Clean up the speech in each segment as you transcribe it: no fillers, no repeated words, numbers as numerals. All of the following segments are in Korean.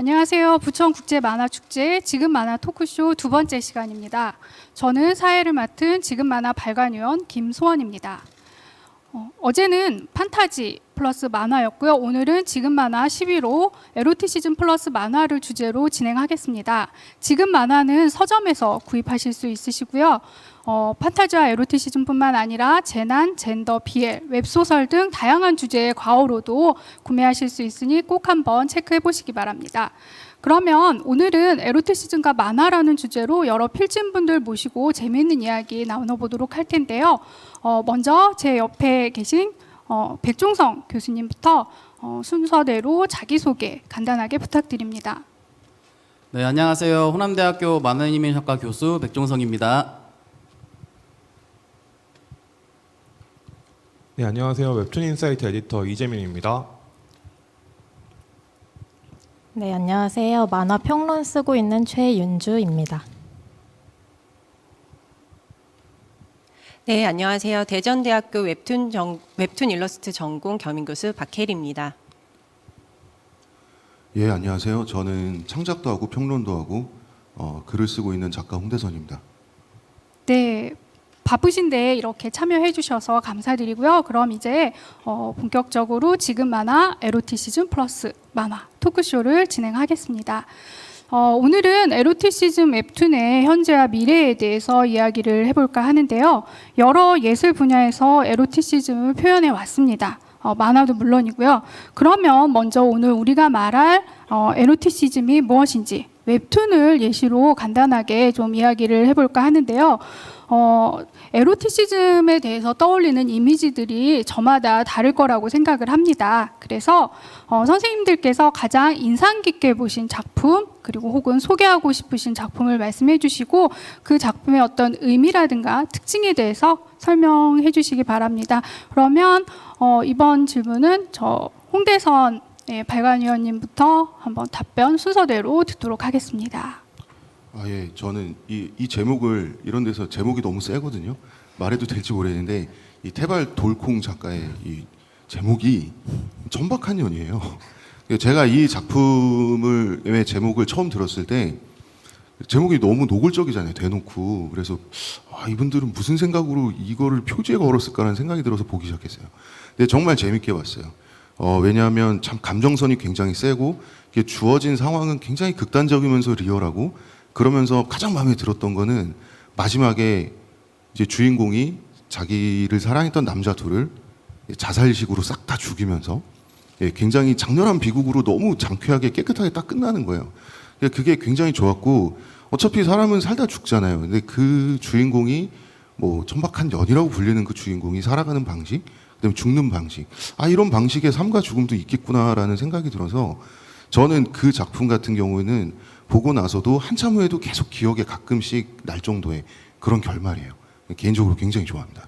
안녕하세요. 부천국제만화축제 지금 만화 토크쇼 두 번째 시간입니다. 저는 사회를 맡은 지금 만화 발간위원 김소원입니다. 어제는 판타지 플러스 만화였고요. 오늘은 지금 만화 11호 에로티시즘 플러스 만화를 주제로 진행하겠습니다. 지금 만화는 서점에서 구입하실 수 있으시고요. 판타지와 에로티시즘뿐만 아니라 재난, 젠더, BL, 웹소설 등 다양한 주제의 과어로도 구매하실 수 있으니 꼭 한번 체크해 보시기 바랍니다. 그러면 오늘은 에로티시즘과 만화라는 주제로 여러 필진분들 모시고 재미있는 이야기 나눠보도록 할 텐데요. 먼저 제 옆에 계신 백종성 교수님부터 순서대로 자기소개 간단하게 부탁드립니다. 네, 안녕하세요. 호남대학교 만화애니메이션학과 교수 백종성입니다. 네, 안녕하세요. 웹툰인사이트 에디터 이재민입니다. 네, 안녕하세요. 만화 평론 쓰고 있는 최윤주입니다. 네, 안녕하세요. 대전대학교 웹툰 일러스트 전공 겸임교수 박혜리입니다. 예, 안녕하세요. 저는 창작도 하고 평론도 하고 글을 쓰고 있는 작가 홍대선입니다. 네, 바쁘신데 이렇게 참여해 주셔서 감사드리고요. 그럼 이제 본격적으로 지금 만화 에로티시즘 플러스 만화 토크쇼를 진행하겠습니다. 오늘은 에로티시즘 웹툰의 현재와 미래에 대해서 이야기를 해볼까 하는데요. 여러 예술 분야에서 에로티시즘을 표현해 왔습니다. 만화도 물론이고요. 그러면 먼저 오늘 우리가 말할 에로티시즘이 무엇인지 웹툰을 예시로 간단하게 좀 이야기를 해볼까 하는데요. 에로티시즘에 대해서 떠올리는 이미지들이 저마다 다를 거라고 생각을 합니다. 그래서 선생님들께서 가장 인상 깊게 보신 작품 그리고 혹은 소개하고 싶으신 작품을 말씀해 주시고 그 작품의 어떤 의미라든가 특징에 대해서 설명해 주시기 바랍니다. 그러면 이번 질문은 저 홍대선 발간위원님부터 한번 답변 순서대로 듣도록 하겠습니다. 예, 저는 이 제목을 이런 데서 제목이 너무 세거든요. 말해도 될지 모르겠는데 이 태발 돌콩 작가의 이 제목이 천박한 년이에요. 제가 이 작품의 제목을 처음 들었을 때 제목이 너무 노골적이잖아요. 대놓고. 그래서 이분들은 무슨 생각으로 이거를 표지에 걸었을까라는 생각이 들어서 보기 시작했어요. 근데 정말 재밌게 봤어요. 왜냐하면 참 감정선이 굉장히 세고 이게 주어진 상황은 굉장히 극단적이면서 리얼하고 그러면서 가장 마음에 들었던 거는 마지막에 이제 주인공이 자기를 사랑했던 남자 둘을 자살식으로 싹 다 죽이면서 굉장히 장렬한 비극으로 너무 장쾌하게 깨끗하게 딱 끝나는 거예요. 그게 굉장히 좋았고 어차피 사람은 살다 죽잖아요. 근데 그 주인공이 뭐 천박한 년이라고 불리는 그 주인공이 살아가는 방식, 그다음에 죽는 방식, 이런 방식의 삶과 죽음도 있겠구나라는 생각이 들어서 저는 그 작품 같은 경우에는 보고 나서도 한참 후에도 계속 기억에 가끔씩 날 정도의 그런 결말이에요. 개인적으로 굉장히 좋아합니다.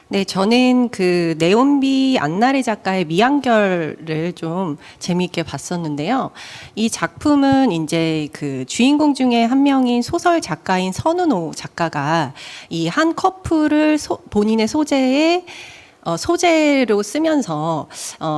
네, 저는 그 네온비 안나래 작가의 미안결을 좀 재미있게 봤었는데요. 이 작품은 이제 그 주인공 중에 한 명인 소설 작가인 선은호 작가가 이 한 커플을 본인의 소재로 쓰면서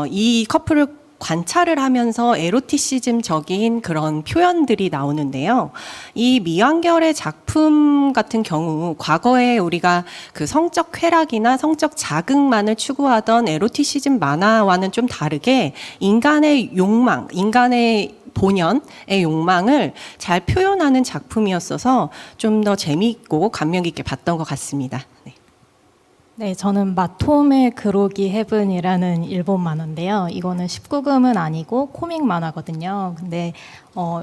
이 커플을 관찰을 하면서 에로티시즘적인 그런 표현들이 나오는데요. 이 미완결의 작품 같은 경우 과거에 우리가 그 성적 쾌락이나 성적 자극만을 추구하던 에로티시즘 만화와는 좀 다르게 인간의 욕망, 인간의 본연의 욕망을 잘 표현하는 작품이었어서 좀 더 재미있고 감명 깊게 봤던 것 같습니다. 네. 네, 저는 마토메 그로기 헤븐이라는 일본 만화인데요. 이거는 19금은 아니고 코믹 만화거든요. 근데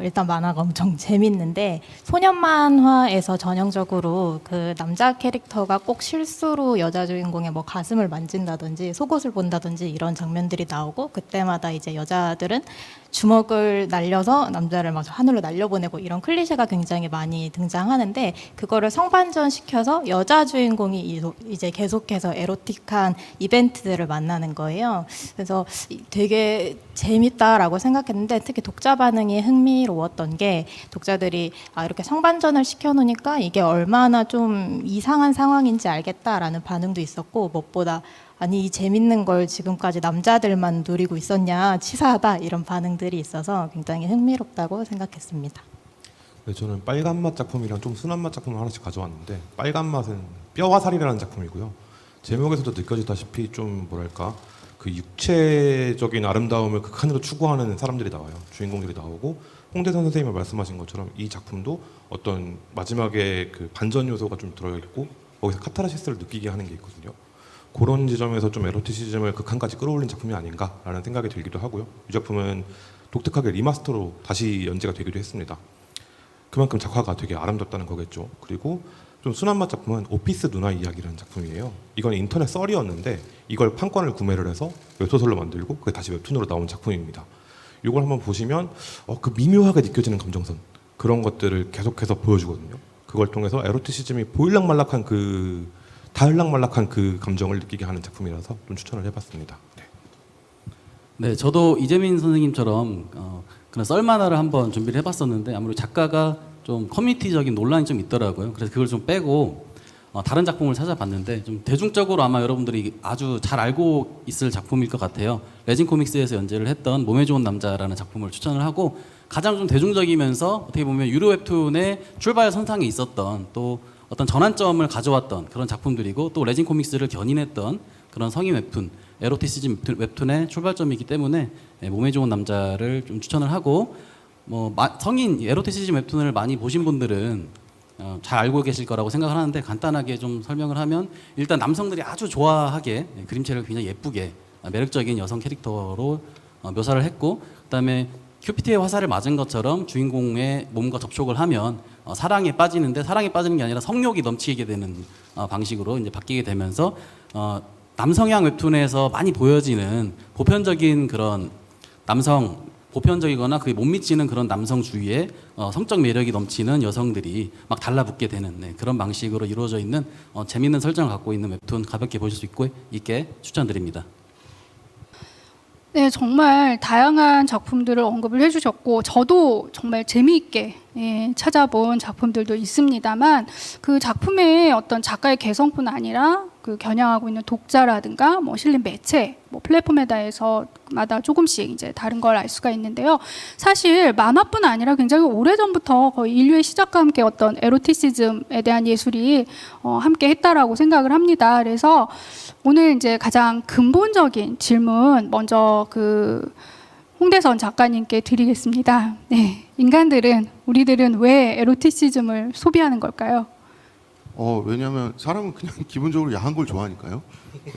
일단 만화가 엄청 재밌는데 소년 만화에서 전형적으로 그 남자 캐릭터가 꼭 실수로 여자 주인공의 뭐 가슴을 만진다든지 속옷을 본다든지 이런 장면들이 나오고 그때마다 이제 여자들은 주먹을 날려서 남자를 막 하늘로 날려보내고 이런 클리셰가 굉장히 많이 등장하는데 그거를 성반전시켜서 여자 주인공이 이제 계속해서 에로틱한 이벤트들을 만나는 거예요. 그래서 되게 재밌다라고 생각했는데 특히 독자 반응이 흥미로웠던 게 독자들이 이렇게 성반전을 시켜놓으니까 이게 얼마나 좀 이상한 상황인지 알겠다라는 반응도 있었고, 무엇보다 아니 이 재밌는 걸 지금까지 남자들만 누리고 있었냐, 치사하다, 이런 반응들이 있어서 굉장히 흥미롭다고 생각했습니다. 네, 저는 빨간 맛 작품이랑 좀 순한 맛 작품을 하나씩 가져왔는데, 빨간 맛은 뼈와 살이라는 작품이고요. 제목에서도 느껴지다시피 좀 뭐랄까 그 육체적인 아름다움을 극한으로 추구하는 사람들이 나와요. 주인공들이 나오고, 홍대선 선생님이 말씀하신 것처럼 이 작품도 어떤 마지막에 그 반전 요소가 좀 들어있고 거기서 카타르시스를 느끼게 하는 게 있거든요. 그런 지점에서 좀 에로티시즘을 극한까지 끌어올린 작품이 아닌가라는 생각이 들기도 하고요. 이 작품은 독특하게 리마스터로 다시 연재가 되기도 했습니다. 그만큼 작화가 되게 아름답다는 거겠죠. 그리고 좀 순한 맛 작품은 오피스 누나 이야기라는 작품이에요. 이건 인터넷 썰이었는데 이걸 판권을 구매를 해서 웹소설로 만들고 그게 다시 웹툰으로 나온 작품입니다. 이걸 한번 보시면 그 미묘하게 느껴지는 감정선, 그런 것들을 계속해서 보여주거든요. 그걸 통해서 에로티시즘이 보일락말락한 다을락말락한 그 감정을 느끼게 하는 작품이라서 좀 추천을 해봤습니다. 네. 네, 저도 이재민 선생님처럼 그런 썰 만화를 한번 준비를 해봤었는데 아무래도 작가가 좀 커뮤니티적인 논란이 좀 있더라고요. 그래서 그걸 좀 빼고 다른 작품을 찾아봤는데 좀 대중적으로 아마 여러분들이 아주 잘 알고 있을 작품일 것 같아요. 레진 코믹스에서 연재를 했던 몸에 좋은 남자라는 작품을 추천을 하고, 가장 좀 대중적이면서 어떻게 보면 유료 웹툰의 출발 선상에 있었던, 또 어떤 전환점을 가져왔던 그런 작품들이고, 또 레진 코믹스를 견인했던 그런 성인 웹툰, 에로티시즘 웹툰의 출발점이기 때문에 몸에 좋은 남자를 좀 추천을 하고, 성인 에로티시즘 웹툰을 많이 보신 분들은 잘 알고 계실 거라고 생각을 하는데, 간단하게 좀 설명을 하면, 일단 남성들이 아주 좋아하게 그림체를 굉장히 예쁘게 매력적인 여성 캐릭터로 묘사를 했고, 그다음에 큐피트의 화살을 맞은 것처럼 주인공의 몸과 접촉을 하면 사랑에 빠지는데, 사랑에 빠지는 게 아니라 성욕이 넘치게 되는 방식으로 이제 바뀌게 되면서 남성향 웹툰에서 많이 보여지는 보편적인 그런 보편적이거나 그게 못 미치는 그런 남성주의의 성적 매력이 넘치는 여성들이 막 달라붙게 되는 그런 방식으로 이루어져 있는 재미있는 설정을 갖고 있는 웹툰, 가볍게 보실 수 있게 추천드립니다. 네, 정말 다양한 작품들을 언급을 해주셨고, 저도 정말 재미있게 찾아본 작품들도 있습니다만, 그 작품의 어떤 작가의 개성뿐 아니라 그 겨냥하고 있는 독자라든가 실린 매체, 플랫폼에 대해서마다 조금씩 이제 다른 걸 알 수가 있는데요. 사실 만화뿐 아니라 굉장히 오래전부터 거의 인류의 시작과 함께 어떤 에로티시즘에 대한 예술이 함께 했다라고 생각을 합니다. 그래서 오늘 이제 가장 근본적인 질문 먼저 그 홍대선 작가님께 드리겠습니다. 네, 우리들은 왜 에로티시즘을 소비하는 걸까요? 왜냐하면 사람은 그냥 기본적으로 야한 걸 좋아하니까요.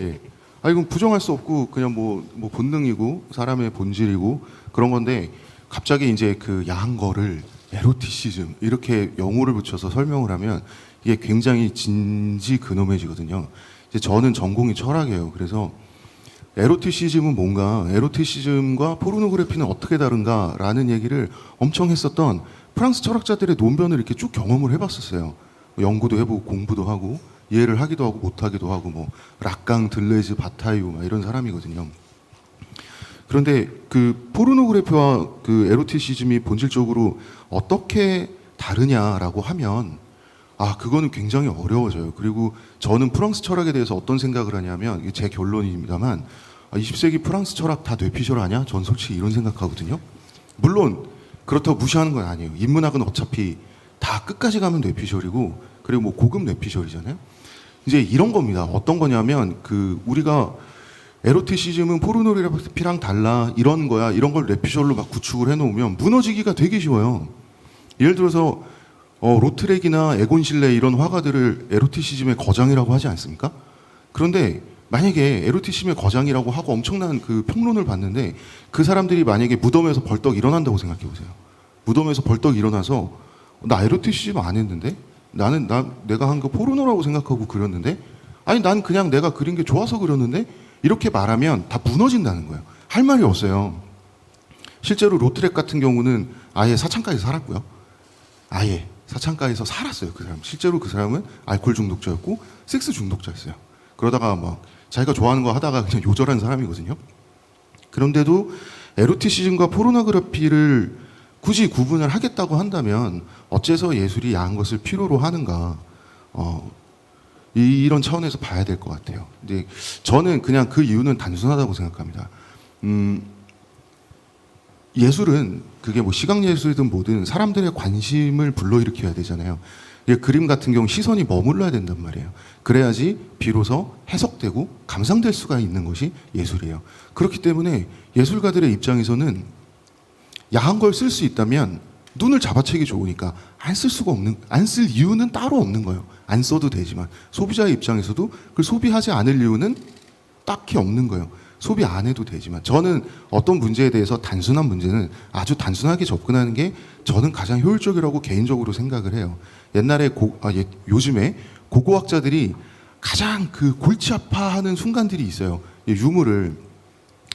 예. 이건 부정할 수 없고 그냥 뭐 본능이고 사람의 본질이고 그런 건데, 갑자기 이제 그 야한 거를 에로티시즘 이렇게 영어를 붙여서 설명을 하면 이게 굉장히 진지근엄해지거든요. 이제 저는 전공이 철학이에요. 그래서 에로티시즘은 뭔가, 에로티시즘과 포르노그래피는 어떻게 다른가라는 얘기를 엄청 했었던 프랑스 철학자들의 논변을 이렇게 쭉 경험을 해봤었어요. 연구도 해보고 공부도 하고 이해를 하기도 하고 못하기도 하고 락강, 들레즈, 바타이유 이런 사람이거든요. 그런데 그 포르노그래피와 그 에로티시즘이 본질적으로 어떻게 다르냐라고 하면 그거는 굉장히 어려워져요. 그리고 저는 프랑스 철학에 대해서 어떤 생각을 하냐면, 이게 제 결론입니다만 20세기 프랑스 철학 다 뇌피셜 아니야? 전 솔직히 이런 생각하거든요. 물론 그렇다고 무시하는 건 아니에요. 인문학은 어차피 다 끝까지 가면 뇌피셜이고, 그리고 고급 뇌피셜이잖아요. 이제 이런 겁니다. 어떤 거냐면 우리가 에로티시즘은 포르노그래피랑 달라, 이런 거야, 이런 걸 뇌피셜로 막 구축을 해놓으면 무너지기가 되게 쉬워요. 예를 들어서 로트렉이나 에곤 실레 이런 화가들을 에로티시즘의 거장이라고 하지 않습니까? 그런데 만약에 에로티시즘의 거장이라고 하고 엄청난 그 평론을 봤는데, 그 사람들이 만약에 무덤에서 벌떡 일어난다고 생각해 보세요. 무덤에서 벌떡 일어나서 나 에로티시즘 안 했는데? 내가 한 거 포르노라고 생각하고 그렸는데? 아니 난 그냥 내가 그린 게 좋아서 그렸는데? 이렇게 말하면 다 무너진다는 거예요. 할 말이 없어요. 실제로 로트렉 같은 경우는 아예 사창가에서 살았고요. 아예 사창가에서 살았어요. 그 사람. 실제로 그 사람은 알코올 중독자였고 섹스 중독자였어요. 그러다가 막 자기가 좋아하는 거 하다가 그냥 요절한 사람이거든요. 그런데도 에로티시즘과 포르노그래피를 굳이 구분을 하겠다고 한다면 어째서 예술이 야한 것을 필요로 하는가? 이런 차원에서 봐야 될 것 같아요. 근데 저는 그냥 그 이유는 단순하다고 생각합니다. 예술은 그게 뭐 시각예술이든 뭐든 사람들의 관심을 불러일으켜야 되잖아요. 그림 같은 경우 시선이 머물러야 된단 말이에요. 그래야지 비로소 해석되고 감상될 수가 있는 것이 예술이에요. 그렇기 때문에 예술가들의 입장에서는 야한 걸 쓸 수 있다면 눈을 잡아채기 좋으니까 안 쓸 이유는 따로 없는 거예요. 안 써도 되지만 소비자의 입장에서도 그걸 소비하지 않을 이유는 딱히 없는 거예요. 소비 안 해도 되지만 저는 어떤 문제에 대해서 단순한 문제는 아주 단순하게 접근하는 게 저는 가장 효율적이라고 개인적으로 생각을 해요. 옛날에 요즘에 고고학자들이 가장 그 골치 아파하는 순간들이 있어요. 유물을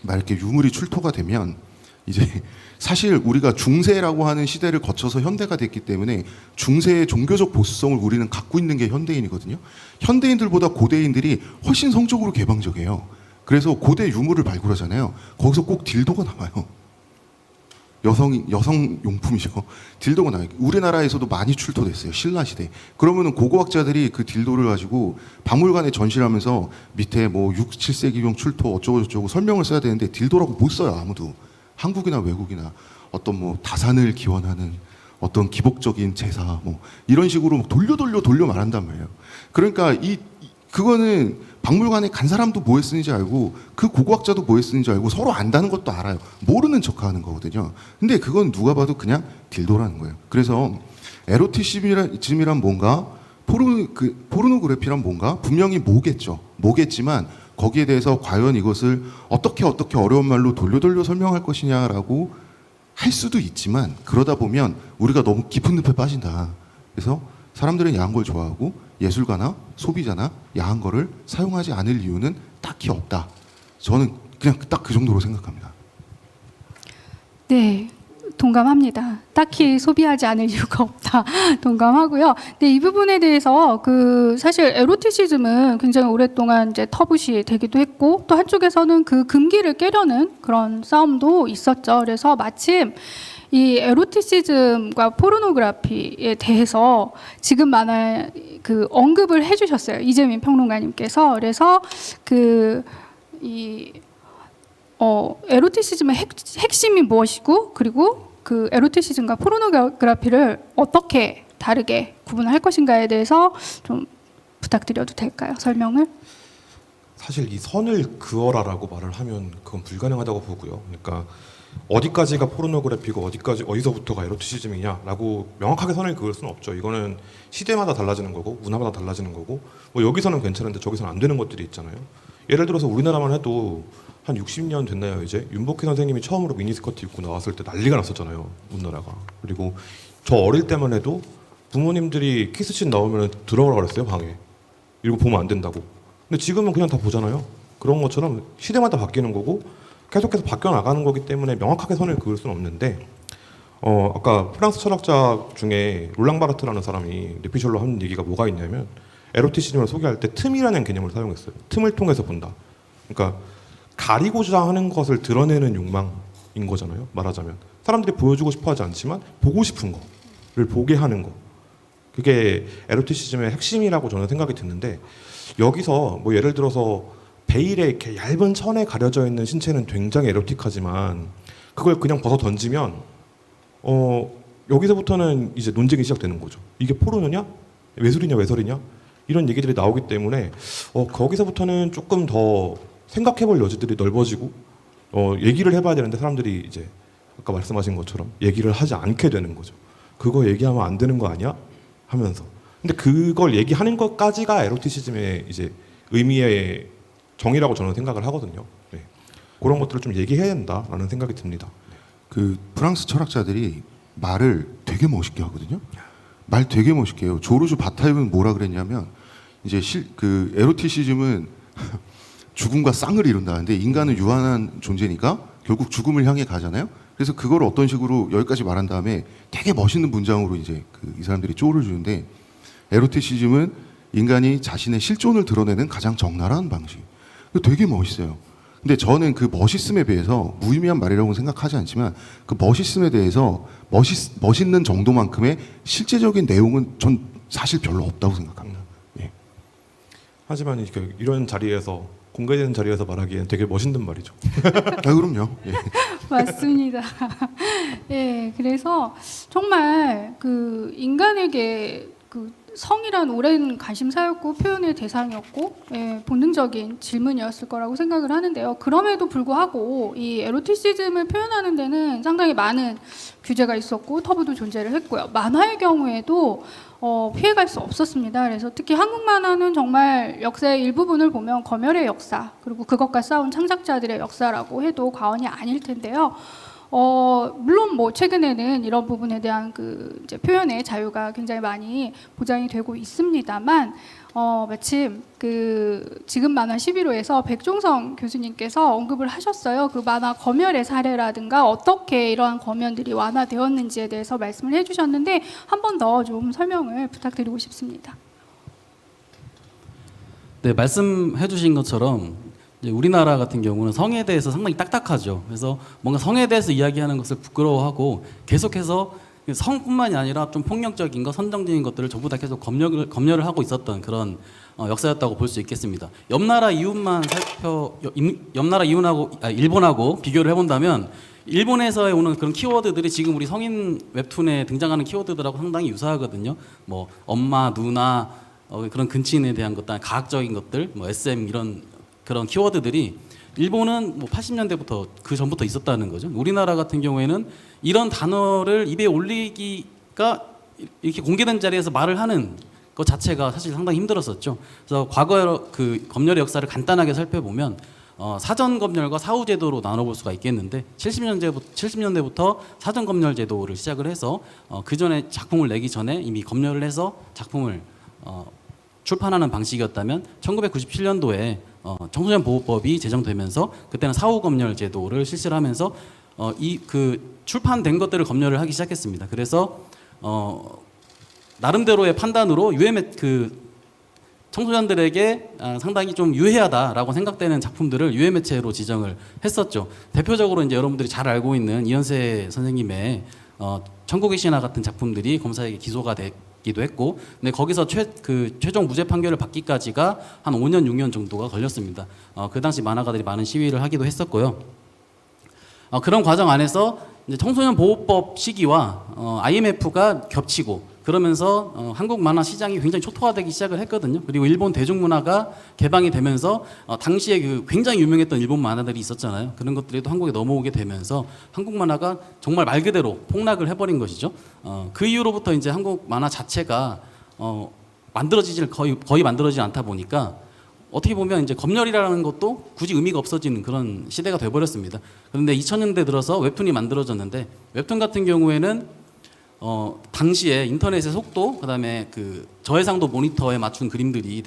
막 이렇게 유물이 출토가 되면 이제 사실 우리가 중세라고 하는 시대를 거쳐서 현대가 됐기 때문에 중세의 종교적 보수성을 우리는 갖고 있는 게 현대인이거든요. 현대인들보다 고대인들이 훨씬 성적으로 개방적이에요. 그래서 고대 유물을 발굴하잖아요. 거기서 꼭 딜도가 나와요. 여성 용품이죠. 딜도가 나와요. 우리나라에서도 많이 출토됐어요. 신라 시대. 그러면은 고고학자들이 그 딜도를 가지고 박물관에 전시를 하면서 밑에 뭐 6, 7세기경 출토 어쩌고 저쩌고 설명을 써야 되는데 딜도라고 못 써요. 아무도. 한국이나 외국이나 어떤 뭐 다산을 기원하는 어떤 기복적인 제사 뭐 이런 식으로 돌려 말한단 말이에요. 그러니까 그거는 박물관에 간 사람도 뭐 했는지 알고 그 고고학자도 뭐 했는지 알고 서로 안다는 것도 알아요. 모르는 척하는 거거든요. 근데 그건 누가 봐도 그냥 딜도라는 거예요. 그래서 에로티시즘이란 뭔가 포르노그래피란 뭔가 분명히 뭐겠지만 거기에 대해서 과연 이것을 어떻게 어려운 말로 돌려 설명할 것이냐라고 할 수도 있지만 그러다 보면 우리가 너무 깊은 늪에 빠진다. 그래서 사람들은 야한 걸 좋아하고 예술가나 소비자나 야한 거를 사용하지 않을 이유는 딱히 없다. 저는 그냥 딱 그 정도로 생각합니다. 네, 동감합니다. 딱히 소비하지 않을 이유가 없다. 동감하고요. 근데 이 부분에 대해서 사실 에로티시즘은 굉장히 오랫동안 이제 터부시 되기도 했고 또 한쪽에서는 그 금기를 깨려는 그런 싸움도 있었죠. 그래서 마침 이 에로티시즘과 포르노그래피에 대해서 지금 만화 언급을 해주셨어요. 이재민 평론가님께서. 그래서 에로티시즘의 핵심이 무엇이고 그리고 그 에로티시즘과 포르노그래피를 어떻게 다르게 구분할 것인가에 대해서 좀 부탁드려도 될까요? 설명을? 사실 이 선을 그어라라고 말을 하면 그건 불가능하다고 보고요. 그러니까 어디까지가 포르노그래피고 어디서부터가 에로티시즘이냐라고 명확하게 선을 그을 수는 없죠. 이거는 시대마다 달라지는 거고 문화마다 달라지는 거고 뭐 여기서는 괜찮은데 저기서는 안 되는 것들이 있잖아요. 예를 들어서 우리나라만 해도 한 60년 됐나요 이제? 윤복희 선생님이 처음으로 미니스커트 입고 나왔을 때 난리가 났었잖아요. 우리나라가. 그리고 저 어릴 때만 해도 부모님들이 키스씬 나오면 들어오라 그랬어요 방에. 이거 보면 안 된다고. 근데 지금은 그냥 다 보잖아요. 그런 것처럼 시대마다 바뀌는 거고 계속해서 바뀌어 나가는 거기 때문에 명확하게 선을 그을 수는 없는데 아까 프랑스 철학자 중에 롤랑 바르트라는 사람이 르피셜로 한 얘기가 뭐가 있냐면 에로티시즘을 소개할 때 틈이라는 개념을 사용했어요. 틈을 통해서 본다. 그러니까 가리고자 하는 것을 드러내는 욕망인 거잖아요. 말하자면 사람들이 보여주고 싶어하지 않지만 보고 싶은 거를 보게 하는 거. 그게 에로티시즘의 핵심이라고 저는 생각이 드는데 여기서 뭐 예를 들어서 베일에 이렇게 얇은 천에 가려져 있는 신체는 굉장히 에로틱하지만 그걸 그냥 벗어 던지면 여기서부터는 이제 논쟁이 시작되는 거죠. 이게 포르노냐? 외술이냐 외설이냐? 이런 얘기들이 나오기 때문에 거기서부터는 조금 더 생각해볼 여지들이 넓어지고 얘기를 해봐야 되는데 사람들이 이제 아까 말씀하신 것처럼 얘기를 하지 않게 되는 거죠. 그거 얘기하면 안 되는 거 아니야? 하면서. 근데 그걸 얘기하는 것까지가 에로티시즘의 이제 의미의 정의라고 저는 생각을 하거든요. 네. 그런 것들을 좀 얘기해야 된다라는 생각이 듭니다. 그 프랑스 철학자들이 말을 되게 멋있게 하거든요. 말 되게 멋있게 해요. 조르주 바타임은 뭐라 그랬냐면 이제 그 에로티시즘은 죽음과 쌍을 이룬다는데 인간은 유한한 존재니까 결국 죽음을 향해 가잖아요. 그래서 그걸 어떤 식으로 여기까지 말한 다음에 되게 멋있는 문장으로 이제 이 사람들이 쪼를 주는데 에로티시즘은 인간이 자신의 실존을 드러내는 가장 적나라한 방식. 되게 멋있어요. 근데 저는 그 멋있음에 비해서 무의미한 말이라고 생각하지 않지만 그 멋있음에 대해서 멋있는 정도만큼의 실제적인 내용은 전 사실 별로 없다고 생각합니다. 예. 하지만 이런 자리에서 공개되는 자리에서 말하기엔 되게 멋있는 말이죠. 아, 그럼요. 예. 맞습니다. 예, 그래서 정말 그 인간에게 그 성이란 오랜 관심사였고 표현의 대상이었고 예, 본능적인 질문이었을 거라고 생각을 하는데요. 그럼에도 불구하고 이 에로티시즘을 표현하는 데는 상당히 많은 규제가 있었고 터부도 존재를 했고요. 만화의 경우에도 피해갈 수 없었습니다. 그래서 특히 한국 만화는 정말 역사의 일부분을 보면 검열의 역사 그리고 그것과 싸운 창작자들의 역사라고 해도 과언이 아닐 텐데요. 물론 뭐 최근에는 이런 부분에 대한 그 이제 표현의 자유가 굉장히 많이 보장이 되고 있습니다만 마침 그 지금 만화 11호에서 백종성 교수님께서 언급을 하셨어요. 그 만화 검열의 사례라든가 어떻게 이러한 검열들이 완화되었는지에 대해서 말씀을 해주셨는데 한 번 더 좀 설명을 부탁드리고 싶습니다. 네, 말씀해주신 것처럼 이제 우리나라 같은 경우는 성에 대해서 상당히 딱딱하죠. 그래서 뭔가 성에 대해서 이야기하는 것을 부끄러워하고 계속해서 성뿐만이 아니라 좀 폭력적인 것, 선정적인 것들을 전부 다 계속 검열을 하고 있었던 그런 역사였다고 볼 수 있겠습니다. 옆나라 이웃만 옆나라 이웃하고 일본하고 비교를 해본다면 일본에서 오는 그런 키워드들이 지금 우리 성인 웹툰에 등장하는 키워드들하고 상당히 유사하거든요. 뭐 엄마, 누나 그런 근친에 대한 것들, 가학적인 것들, 뭐 SM 이런 그런 키워드들이 일본은 뭐 80년대부터 그 전부터 있었다는 거죠. 우리나라 같은 경우에는 이런 단어를 입에 올리기가 이렇게 공개된 자리에서 말을 하는 것 자체가 사실 상당히 힘들었었죠. 그래서 과거 그 검열의 역사를 간단하게 살펴보면 사전 검열과 사후 제도로 나눠볼 수가 있겠는데 70년대부터 사전 검열 제도를 시작을 해서 그 전에 작품을 내기 전에 이미 검열을 해서 작품을 출판하는 방식이었다면 1997년도에 청소년 보호법이 제정되면서 그때는 사후 검열 제도를 실시를 하면서 이 그 출판된 것들을 검열을 하기 시작했습니다. 그래서 나름대로의 판단으로 그 청소년들에게 상당히 좀 유해하다라고 생각되는 작품들을 유해 매체로 지정을 했었죠. 대표적으로 이제 여러분들이 잘 알고 있는 이현세 선생님의 천국의 신화 같은 작품들이 검사에게 기소가 기도 했고, 근데 거기서 최종 무죄 판결을 받기까지가 한 5년, 6년 정도가 걸렸습니다. 그 당시 만화가들이 많은 시위를 하기도 했었고요. 그런 과정 안에서 이제 청소년 보호법 시기와 IMF가 겹치고 그러면서 한국 만화 시장이 굉장히 초토화되기 시작을 했거든요. 그리고 일본 대중문화가 개방이 되면서 당시에 그 굉장히 유명했던 일본 만화들이 있었잖아요. 그런 것들이 또 한국에 넘어오게 되면서 한국 만화가 정말 말 그대로 폭락을 해버린 것이죠. 그 이후로부터 이제 한국 만화 자체가 거의 만들어지지 않다 보니까 어떻게 보면 이제 검열이라는 것도 굳이 의미가 없어지는 그런 시대가 돼버렸습니다. 그런데 2000년대 들어서 웹툰이 만들어졌는데 웹툰 같은 경우에는 당시에 인터넷의 속도, 그다음에 그 저해상도 모니터에 맞춘 그림들이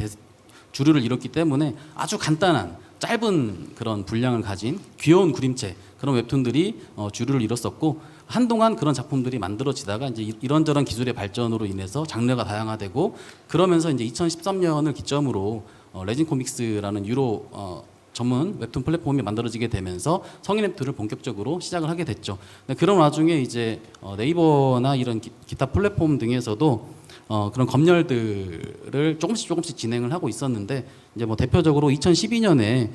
주류를 이뤘기 때문에 아주 간단한 짧은 그런 분량을 가진 귀여운 그림체 그런 웹툰들이 주류를 이뤘었고, 한동안 그런 작품들이 만들어지다가 이제 이런저런 기술의 발전으로 인해서 장르가 다양화되고 그러면서 이제 2013년을 기점으로 레진 코믹스라는 유로 전문 웹툰 플랫폼이 만들어지게 되면서 성인 웹툰을 본격적으로 시작을 하게 됐죠. 그런 와중에 이제 네이버나 이런 기타 플랫폼 등에서도 그런 검열들을 조금씩 진행을 하고 있었는데, 이제 뭐 대표적으로 2012년에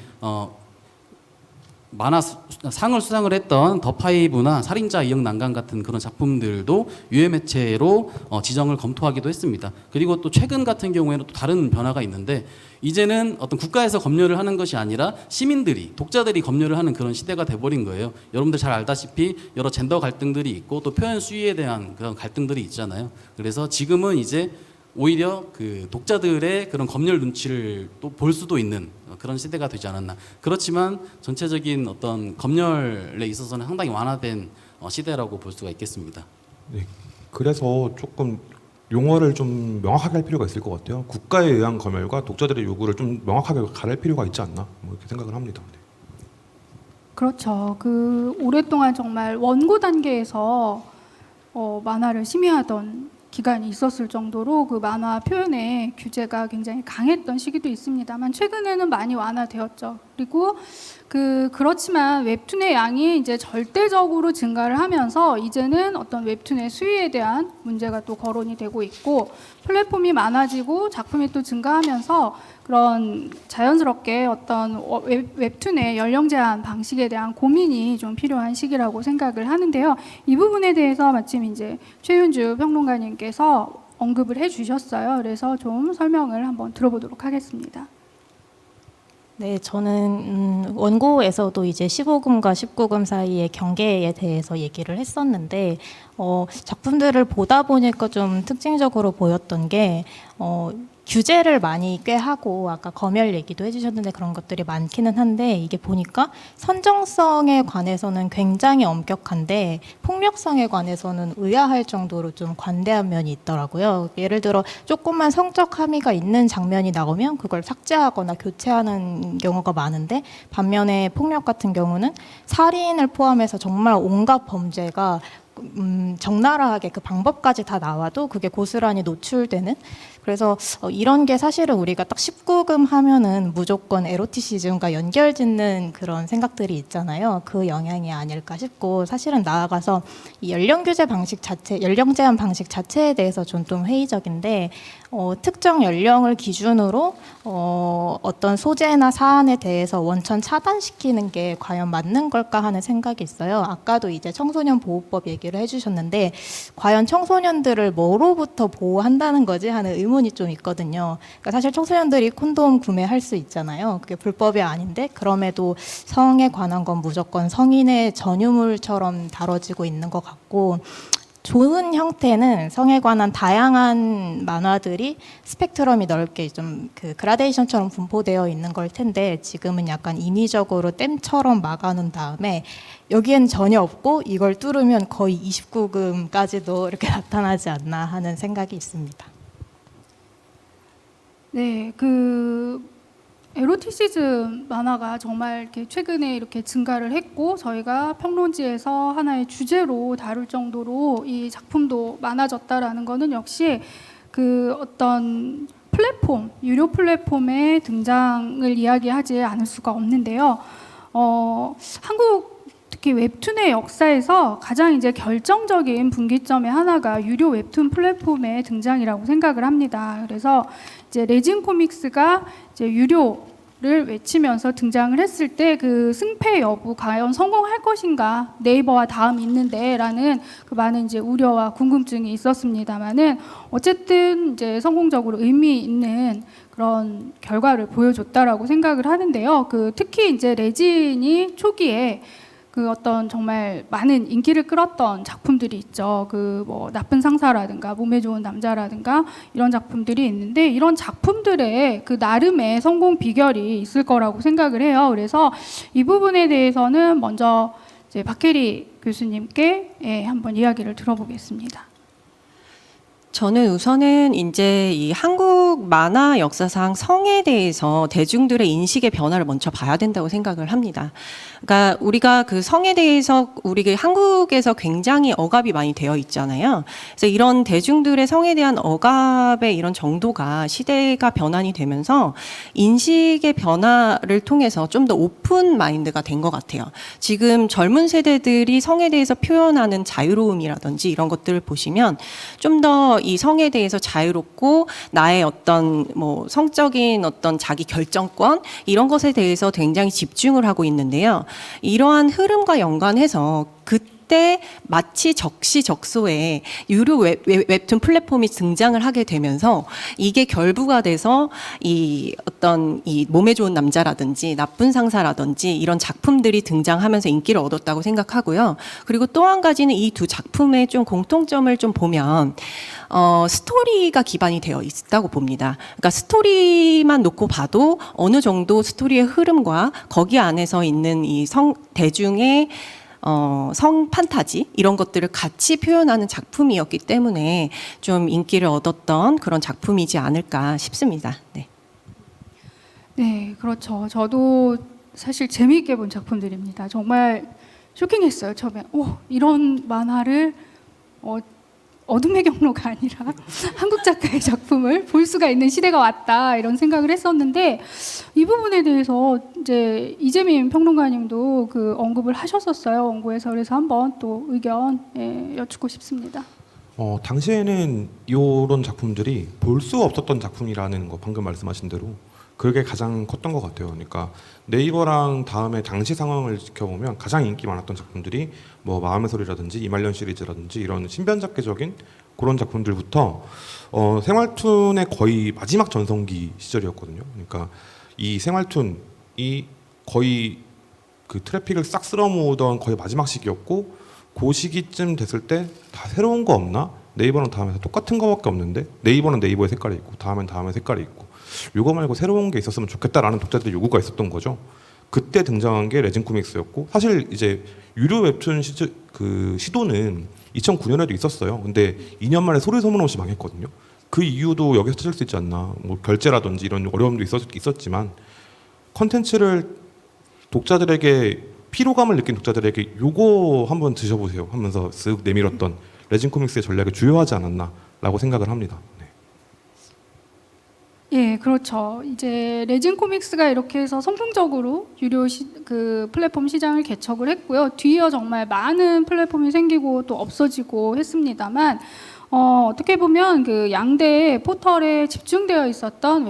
만화 상을 수상을 했던 더 파이브나 살인자 이역 난간 같은 그런 작품들도 유해 매체로 지정을 검토하기도 했습니다. 그리고 또 최근 같은 경우에는 또 다른 변화가 있는데, 이제는 어떤 국가에서 검열을 하는 것이 아니라 시민들이, 독자들이 검열을 하는 그런 시대가 돼버린 거예요. 여러분들 잘 알다시피 여러 젠더 갈등들이 있고 또 표현 수위에 대한 그런 갈등들이 있잖아요. 그래서 지금은 이제 오히려 그 독자들의 그런 검열 눈치를 또 볼 수도 있는 그런 시대가 되지 않았나. 그렇지만 전체적인 어떤 검열에 있어서는 상당히 완화된 시대라고 볼 수가 있겠습니다. 네, 그래서 조금 용어를 좀 명확하게 할 필요가 있을 것 같아요. 국가에 의한 검열과 독자들의 요구를 좀 명확하게 가릴 필요가 있지 않나, 뭐 이렇게 생각을 합니다. 네. 그렇죠. 그 오랫동안 정말 원고 단계에서 만화를 심의하던 기간이 있었을 정도로 그 만화 표현의 규제가 굉장히 강했던 시기도 있습니다만 최근에는 많이 완화되었죠. 그리고 그렇지만 웹툰의 양이 이제 절대적으로 증가를 하면서 이제는 어떤 웹툰의 수위에 대한 문제가 또 거론이 되고 있고 플랫폼이 많아지고 작품이 또 증가하면서 그런 자연스럽게 어떤 웹툰의 연령 제한 방식에 대한 고민이 좀 필요한 시기라고 생각을 하는데요. 이 부분에 대해서 마침 이제 최윤주 평론가님께서 언급을 해주셨어요. 그래서 좀 설명을 한번 들어보도록 하겠습니다. 네, 저는 원고에서도 이제 15금과 19금 사이의 경계에 대해서 얘기를 했었는데 작품들을 보다 보니까 좀 특징적으로 보였던 게 규제를 많이 꽤 하고 아까 검열 얘기도 해주셨는데 그런 것들이 많기는 한데 이게 보니까 선정성에 관해서는 굉장히 엄격한데 폭력성에 관해서는 의아할 정도로 좀 관대한 면이 있더라고요. 예를 들어 조금만 성적 함의가 있는 장면이 나오면 그걸 삭제하거나 교체하는 경우가 많은데 반면에 폭력 같은 경우는 살인을 포함해서 정말 온갖 범죄가 적나라하게 그 방법까지 다 나와도 그게 고스란히 노출되는 그래서 이런 게 사실은 우리가 딱 19금 하면은 무조건 에로티시즘과 연결짓는 그런 생각들이 있잖아요. 그 영향이 아닐까 싶고 사실은 나아가서 이 연령 규제 방식 자체, 연령 제한 방식 자체에 대해서 좀 회의적인데 특정 연령을 기준으로 어떤 소재나 사안에 대해서 원천 차단시키는 게 과연 맞는 걸까 하는 생각이 있어요. 아까도 이제 청소년 보호법 얘기를 해주셨는데 과연 청소년들을 뭐로부터 보호한다는 거지 하는 의문이 좀 있거든요. 그러니까 사실 청소년들이 콘돔 구매할 수 있잖아요. 그게 불법이 아닌데 그럼에도 성에 관한 건 무조건 성인의 전유물처럼 다뤄지고 있는 것 같고 좋은 형태는 성에 관한 다양한 만화들이 스펙트럼이 넓게 좀 그 그라데이션처럼 분포되어 있는 걸 텐데 지금은 약간 인위적으로 댐처럼 막아놓은 다음에 여기엔 전혀 없고 이걸 뚫으면 거의 29금까지도 이렇게 나타나지 않나 하는 생각이 있습니다. 네, 에로티시즘 만화가 정말 이렇게 최근에 이렇게 증가를 했고 저희가 평론지에서 하나의 주제로 다룰 정도로 이 작품도 많아졌다라는 거는 역시 그 어떤 플랫폼, 유료 플랫폼의 등장을 이야기하지 않을 수가 없는데요. 한국 특히 웹툰의 역사에서 가장 이제 결정적인 분기점의 하나가 유료 웹툰 플랫폼의 등장이라고 생각을 합니다. 그래서 이제 레진 코믹스가 이제 유료를 외치면서 등장을 했을 때 그 승패 여부 과연 성공할 것인가 네이버와 다음 있는데라는 그 많은 이제 우려와 궁금증이 있었습니다만은 어쨌든 이제 성공적으로 의미 있는 그런 결과를 보여줬다라고 생각을 하는데요. 특히 이제 레진이 초기에 그 어떤 정말 많은 인기를 끌었던 작품들이 있죠. 뭐 나쁜 상사라든가 몸에 좋은 남자라든가 이런 작품들이 있는데 이런 작품들의 그 나름의 성공 비결이 있을 거라고 생각을 해요. 그래서 이 부분에 대해서는 먼저 이제 박혜리 교수님께 한번 이야기를 들어보겠습니다. 저는 우선은 이제 이 한국 만화 역사상 성에 대해서 대중들의 인식의 변화를 먼저 봐야 된다고 생각을 합니다. 그러니까 우리가 그 성에 대해서 우리 한국에서 굉장히 억압이 많이 되어 있잖아요. 그래서 이런 대중들의 성에 대한 억압의 이런 정도가 시대가 변환이 되면서 인식의 변화를 통해서 좀 더 오픈 마인드가 된 것 같아요. 지금 젊은 세대들이 성에 대해서 표현하는 자유로움이라든지 이런 것들을 보시면 좀 더 이 성에 대해서 자유롭고 나의 어떤 뭐 성적인 어떤 자기 결정권 이런 것에 대해서 굉장히 집중을 하고 있는데요. 이러한 흐름과 연관해서 그때 마치 적시적소에 유료 웹툰 플랫폼이 등장을 하게 되면서 이게 결부가 돼서 이 어떤 이 몸에 좋은 남자라든지 나쁜 상사라든지 이런 작품들이 등장하면서 인기를 얻었다고 생각하고요. 그리고 또 한 가지는 이 두 작품의 좀 공통점을 좀 보면 스토리가 기반이 되어 있다고 봅니다. 그러니까 스토리만 놓고 봐도 어느 정도 스토리의 흐름과 거기 안에서 있는 이 대중의 성 판타지 이런 것들을 같이 표현하는 작품이었기 때문에 좀 인기를 얻었던 그런 작품이지 않을까 싶습니다. 네. 네, 그렇죠. 저도 사실 재미있게 본 작품들입니다. 정말 쇼킹했어요. 처음에 이런 만화를 어둠의 경로가 아니라 한국 작가의 작품을 볼 수가 있는 시대가 왔다 이런 생각을 했었는데 이 부분에 대해서 이제 이재민 평론가님도 그 언급을 하셨었어요. 원고에서. 그래서 한번 또 의견 여쭙고 싶습니다. 당시에는 이런 작품들이 볼 수 없었던 작품이라는 거 방금 말씀하신 대로 그게 가장 컸던 것 같아요. 그러니까 네이버랑 다음에 당시 상황을 지켜보면 가장 인기 많았던 작품들이 뭐 마음의 소리라든지 이말년 시리즈라든지 이런 신변잡기적인 그런 작품들부터 생활툰의 거의 마지막 전성기 시절이었거든요. 그러니까 이 생활툰이 거의 그 트래픽을 싹 쓸어모으던 거의 마지막 시기였고 그 시기쯤 됐을 때 다 새로운 거 없나? 네이버는 다음에 똑같은 거밖에 없는데 네이버는 네이버의 색깔이 있고 다음엔 다음의 색깔이 있고 이거 말고 새로운 게 있었으면 좋겠다라는 독자들의 요구가 있었던 거죠. 그때 등장한 게 레진 코믹스였고 사실 이제 유료 웹툰 시도는 2009년에도 있었어요. 근데 2년 만에 소리 소문 없이 망했거든요. 그 이유도 여기서 찾을 수 있지 않나. 뭐 결제라든지 이런 어려움도 있었지만 컨텐츠를 독자들에게 피로감을 느낀 독자들에게 요거 한번 드셔보세요 하면서 쓱 내밀었던 레진 코믹스의 전략이 주요하지 않았나라고 생각을 합니다. 예, 그렇죠. 이제 레진 코믹스가 이렇게 해서 성공적으로 유료 그 플랫폼 시장을 개척을 했고요. 뒤이어 정말 많은 플랫폼이 생기고 또 없어지고 했습니다만 어떻게 보면 그 양대 포털에 집중되어 있었던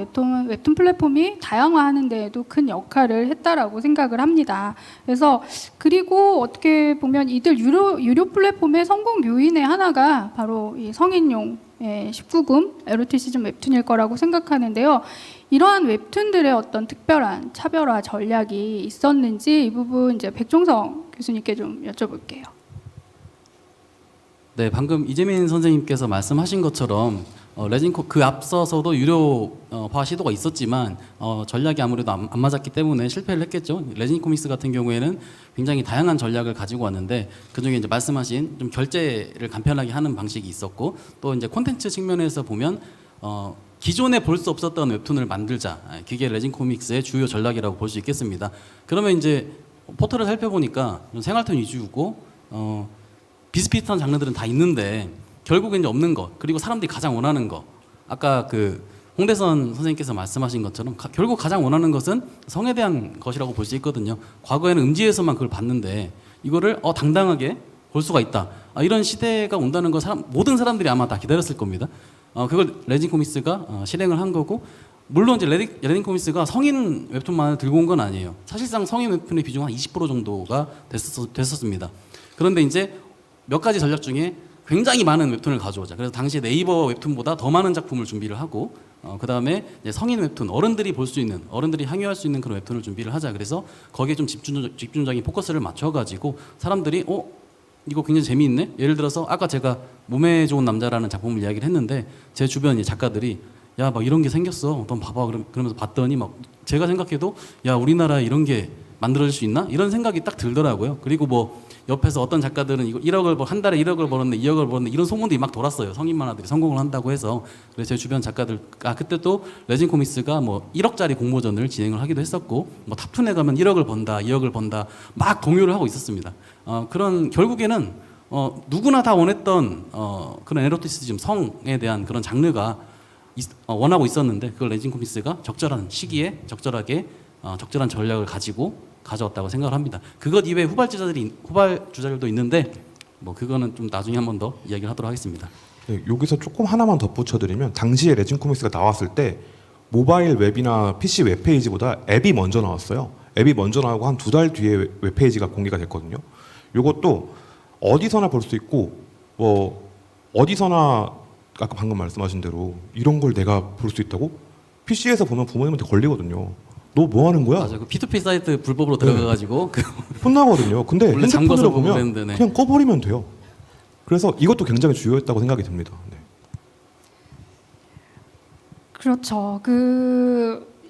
웹툰 플랫폼이 다양화하는 데에도 큰 역할을 했다라고 생각을 합니다. 그래서 그리고 어떻게 보면 이들 유료 플랫폼의 성공 요인의 하나가 바로 이 성인용 19금 에로티시즘 웹툰일 거라고 생각하는데요. 이러한 웹툰들의 어떤 특별한 차별화 전략이 있었는지 이 부분 이제 백종성 교수님께 좀 여쭤볼게요. 네, 방금 이재민 선생님께서 말씀하신 것처럼 그 앞서서도 유료화 시도가 있었지만 전략이 아무래도 안 맞았기 때문에 실패를 했겠죠. 레진 코믹스 같은 경우에는 굉장히 다양한 전략을 가지고 왔는데 그중에 이제 말씀하신 좀 결제를 간편하게 하는 방식이 있었고 또 이제 콘텐츠 측면에서 보면 기존에 볼 수 없었던 웹툰을 만들자. 그게 레진 코믹스의 주요 전략이라고 볼 수 있겠습니다. 그러면 이제 포털을 살펴보니까 생활툰 위주고 비슷비슷한 장르들은 다 있는데 결국엔 이제 없는 것 그리고 사람들이 가장 원하는 것 아까 그 홍대선 선생님께서 말씀하신 것처럼 결국 가장 원하는 것은 성에 대한 것이라고 볼 수 있거든요. 과거에는 음지에서만 그걸 봤는데 이거를 당당하게 볼 수가 있다. 이런 시대가 온다는 거 모든 사람들이 아마 다 기다렸을 겁니다. 그걸 레진 코믹스가 실행을 한 거고 물론 이제 레진 코믹스가 성인 웹툰만을 들고 온 건 아니에요. 사실상 성인 웹툰의 비중은 한 20% 정도가 됐었습니다. 그런데 이제 몇 가지 전략 중에 굉장히 많은 웹툰을 가져오자. 그래서 당시 네이버 웹툰보다 더 많은 작품을 준비를 하고 그 다음에 성인 웹툰, 어른들이 볼 수 있는, 어른들이 향유할 수 있는 그런 웹툰을 준비를 하자. 그래서 거기에 좀 집중적인 포커스를 맞춰가지고 사람들이 이거 굉장히 재미있네. 예를 들어서 아까 제가 몸에 좋은 남자라는 작품을 이야기를 했는데 제 주변 작가들이 야 막 이런 게 생겼어. 넌 봐봐. 그러면서 봤더니 막 제가 생각해도 야 우리나라에 이런 게 만들어질 수 있나? 이런 생각이 딱 들더라고요. 그리고 뭐 옆에서 어떤 작가들은 이거 1억을 한 달에 1억을 벌었는데 2억을 벌었는데 이런 소문들이 막 돌았어요. 성인 만화들이 성공을 한다고 해서. 그래서 제 주변 작가들 그때 또 레진 코믹스가 뭐 1억짜리 공모전을 진행을 하기도 했었고 뭐 탑툰에 가면 1억을 번다, 2억을 번다 막 공유를 하고 있었습니다. 그런 결국에는 누구나 다 원했던 그런 에로티시즘 성에 대한 그런 장르가 원하고 있었는데 그걸 레진 코믹스가 적절한 시기에 적절하게 적절한 전략을 가져왔다고 생각을 합니다. 그것 이외에 후발주자들도 있는데 뭐 그거는 좀 나중에 한 번 더 이야기를 하도록 하겠습니다. 네, 여기서 조금 하나만 덧붙여드리면 당시에 레진 코믹스가 나왔을 때 모바일 웹이나 PC 웹페이지보다 앱이 먼저 나왔어요. 앱이 먼저 나오고 한 2달 뒤에 웹페이지가 공개가 됐거든요. 이것도 어디서나 볼 수 있고 뭐 어디서나 아까 방금 말씀하신 대로 이런 걸 내가 볼 수 있다고? PC에서 보면 부모님한테 걸리거든요. 너 뭐 하는 거야? 맞아. 그 P2P 사이트 불법으로 들어가가지고 혼나거든요. 근데 원래 잠궈서 핸드폰으로 보면 보면 되는데, 네. 그냥 꺼버리면 돼요. 그래서 이것도 굉장히 중요했다고 생각이 듭니다. 네. 그렇죠.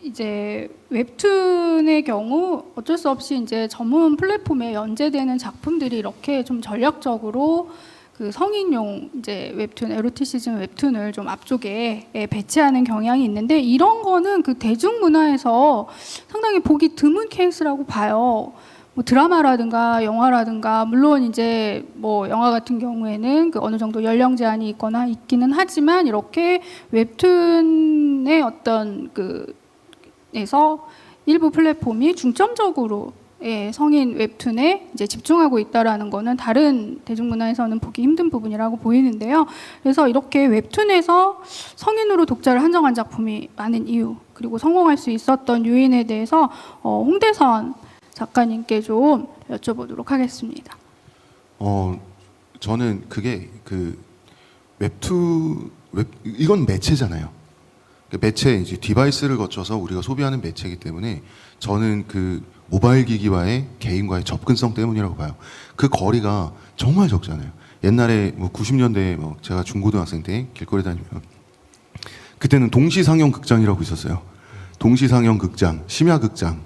이제 웹툰의 경우 어쩔 수 없이 이제 전문 플랫폼에 연재되는 작품들이 이렇게 좀 전략적으로 그 성인용 이제 웹툰, 에로티시즘 웹툰을 좀 앞쪽에 배치하는 경향이 있는데 이런 거는 그 대중문화에서 상당히 보기 드문 케이스라고 봐요. 뭐 드라마라든가 영화라든가 물론 이제 뭐 영화 같은 경우에는 그 어느 정도 연령 제한이 있기는 하지만 이렇게 웹툰의 어떤 그에서 일부 플랫폼이 중점적으로 성인 웹툰에 이제 집중하고 있다라는 거는 다른 대중문화에서는 보기 힘든 부분이라고 보이는데요. 그래서 이렇게 웹툰에서 성인으로 독자를 한정한 작품이 많은 이유, 그리고 성공할 수 있었던 요인에 대해서 홍대선 작가님께 좀 여쭤보도록 하겠습니다. 저는 그게 이건 매체잖아요. 매체 이제 디바이스를 거쳐서 우리가 소비하는 매체이기 때문에 저는 그 모바일 기기와의 개인과의 접근성 때문이라고 봐요. 그 거리가 정말 적잖아요. 옛날에 뭐 90년대에 뭐 제가 중고등학생 때 길거리 다니면 그때는 동시 상영 극장이라고 있었어요. 동시 상영 극장, 심야 극장.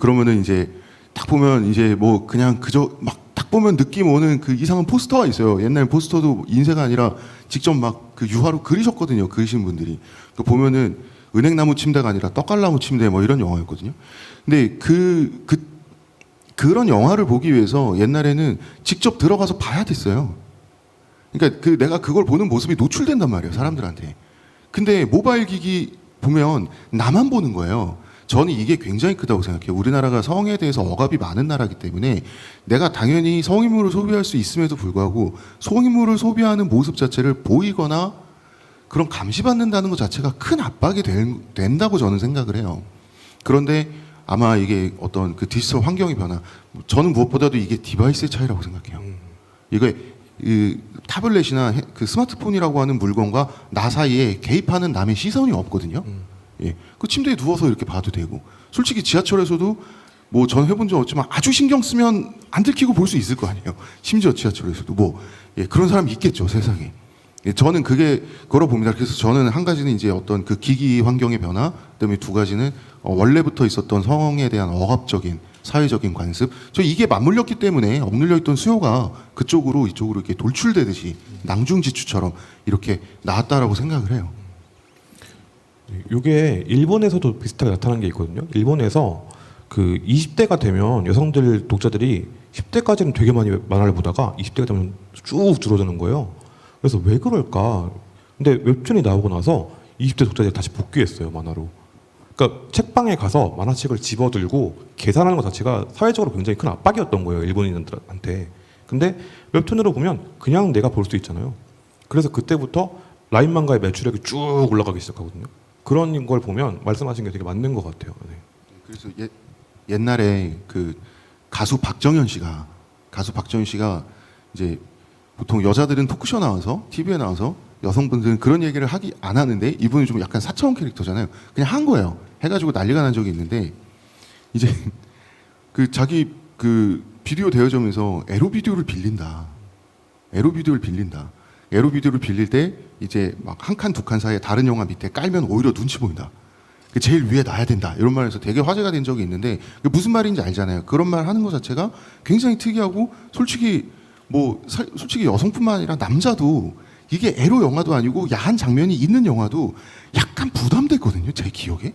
그러면은 이제 딱 보면 이제 뭐 그냥 그저 막 딱 보면 느낌 오는 그 이상한 포스터가 있어요. 옛날 포스터도 인쇄가 아니라 직접 막 그 유화로 그리셨거든요. 그리신 분들이. 그 보면은 은행나무 침대가 아니라 떡갈나무 침대 뭐 이런 영화였거든요. 근데 그런 영화를 보기 위해서 옛날에는 직접 들어가서 봐야 됐어요. 그러니까 내가 그걸 보는 모습이 노출된단 말이에요, 사람들한테. 근데 모바일 기기 보면 나만 보는 거예요. 저는 이게 굉장히 크다고 생각해요. 우리나라가 성에 대해서 억압이 많은 나라이기 때문에 내가 당연히 성인물을 소비할 수 있음에도 불구하고 성인물을 소비하는 모습 자체를 보이거나 그런 감시받는다는 것 자체가 큰 압박이 된다고 저는 생각을 해요. 그런데 아마 이게 어떤 그 디지털 환경의 변화, 저는 무엇보다도 이게 디바이스의 차이라고 생각해요. 이게 타블렛이나 그 스마트폰이라고 하는 물건과 나 사이에 개입하는 남의 시선이 없거든요. 예, 그 침대에 누워서 이렇게 봐도 되고, 솔직히 지하철에서도 뭐 전 해본 적 없지만 아주 신경 쓰면 안 들키고 볼 수 있을 거 아니에요. 심지어 지하철에서도 뭐 그런 사람이 있겠죠, 세상에. 예, 저는 그거로 봅니다. 그래서 저는 한 가지는 이제 어떤 그 기기 환경의 변화, 그다음에 두 가지는 원래부터 있었던 성에 대한 억압적인 사회적인 관습. 저 이게 맞물렸기 때문에 억눌려 있던 수요가 그쪽으로 이쪽으로 이렇게 돌출되듯이 낭중지추처럼 이렇게 나왔다라고 생각을 해요. 이게 일본에서도 비슷하게 나타난 게 있거든요. 일본에서 그 20대가 되면 여성들 독자들이 10대까지는 되게 많이 만화를 보다가 20대가 되면 쭉 줄어드는 거예요. 그래서 왜 그럴까? 근데 웹툰이 나오고 나서 20대 독자들이 다시 복귀했어요, 만화로. 그러니까 책방에 가서 만화책을 집어들고 계산하는 것 자체가 사회적으로 굉장히 큰 압박이었던 거예요, 일본인들한테. 근데 웹툰으로 보면 그냥 내가 볼 수 있잖아요. 그래서 그때부터 라인漫画의 매출액이 쭉 올라가기 시작하거든요. 그런 걸 보면 말씀하신 게 되게 맞는 것 같아요. 네. 그래서 옛날에 그 가수 박정현 씨가 이제 보통 여자들은 토크쇼 나와서 TV에 나와서 여성분들은 그런 얘기를 안 하는데 이분이 좀 약간 사차원 캐릭터잖아요. 그냥 한 거예요. 해가지고 난리가 난 적이 있는데 이제 그 자기 그 비디오 대여점에서 에로 비디오를 빌린다. 에로 비디오를 빌릴 때 이제 막 한 칸 두 칸 사이에 다른 영화 밑에 깔면 오히려 눈치 보인다. 제일 위에 놔야 된다. 이런 말에서 되게 화제가 된 적이 있는데 무슨 말인지 알잖아요. 그런 말 하는 것 자체가 굉장히 특이하고 솔직히 여성뿐만 아니라 남자도 이게 에로 영화도 아니고 야한 장면이 있는 영화도 약간 부담됐거든요. 제 기억에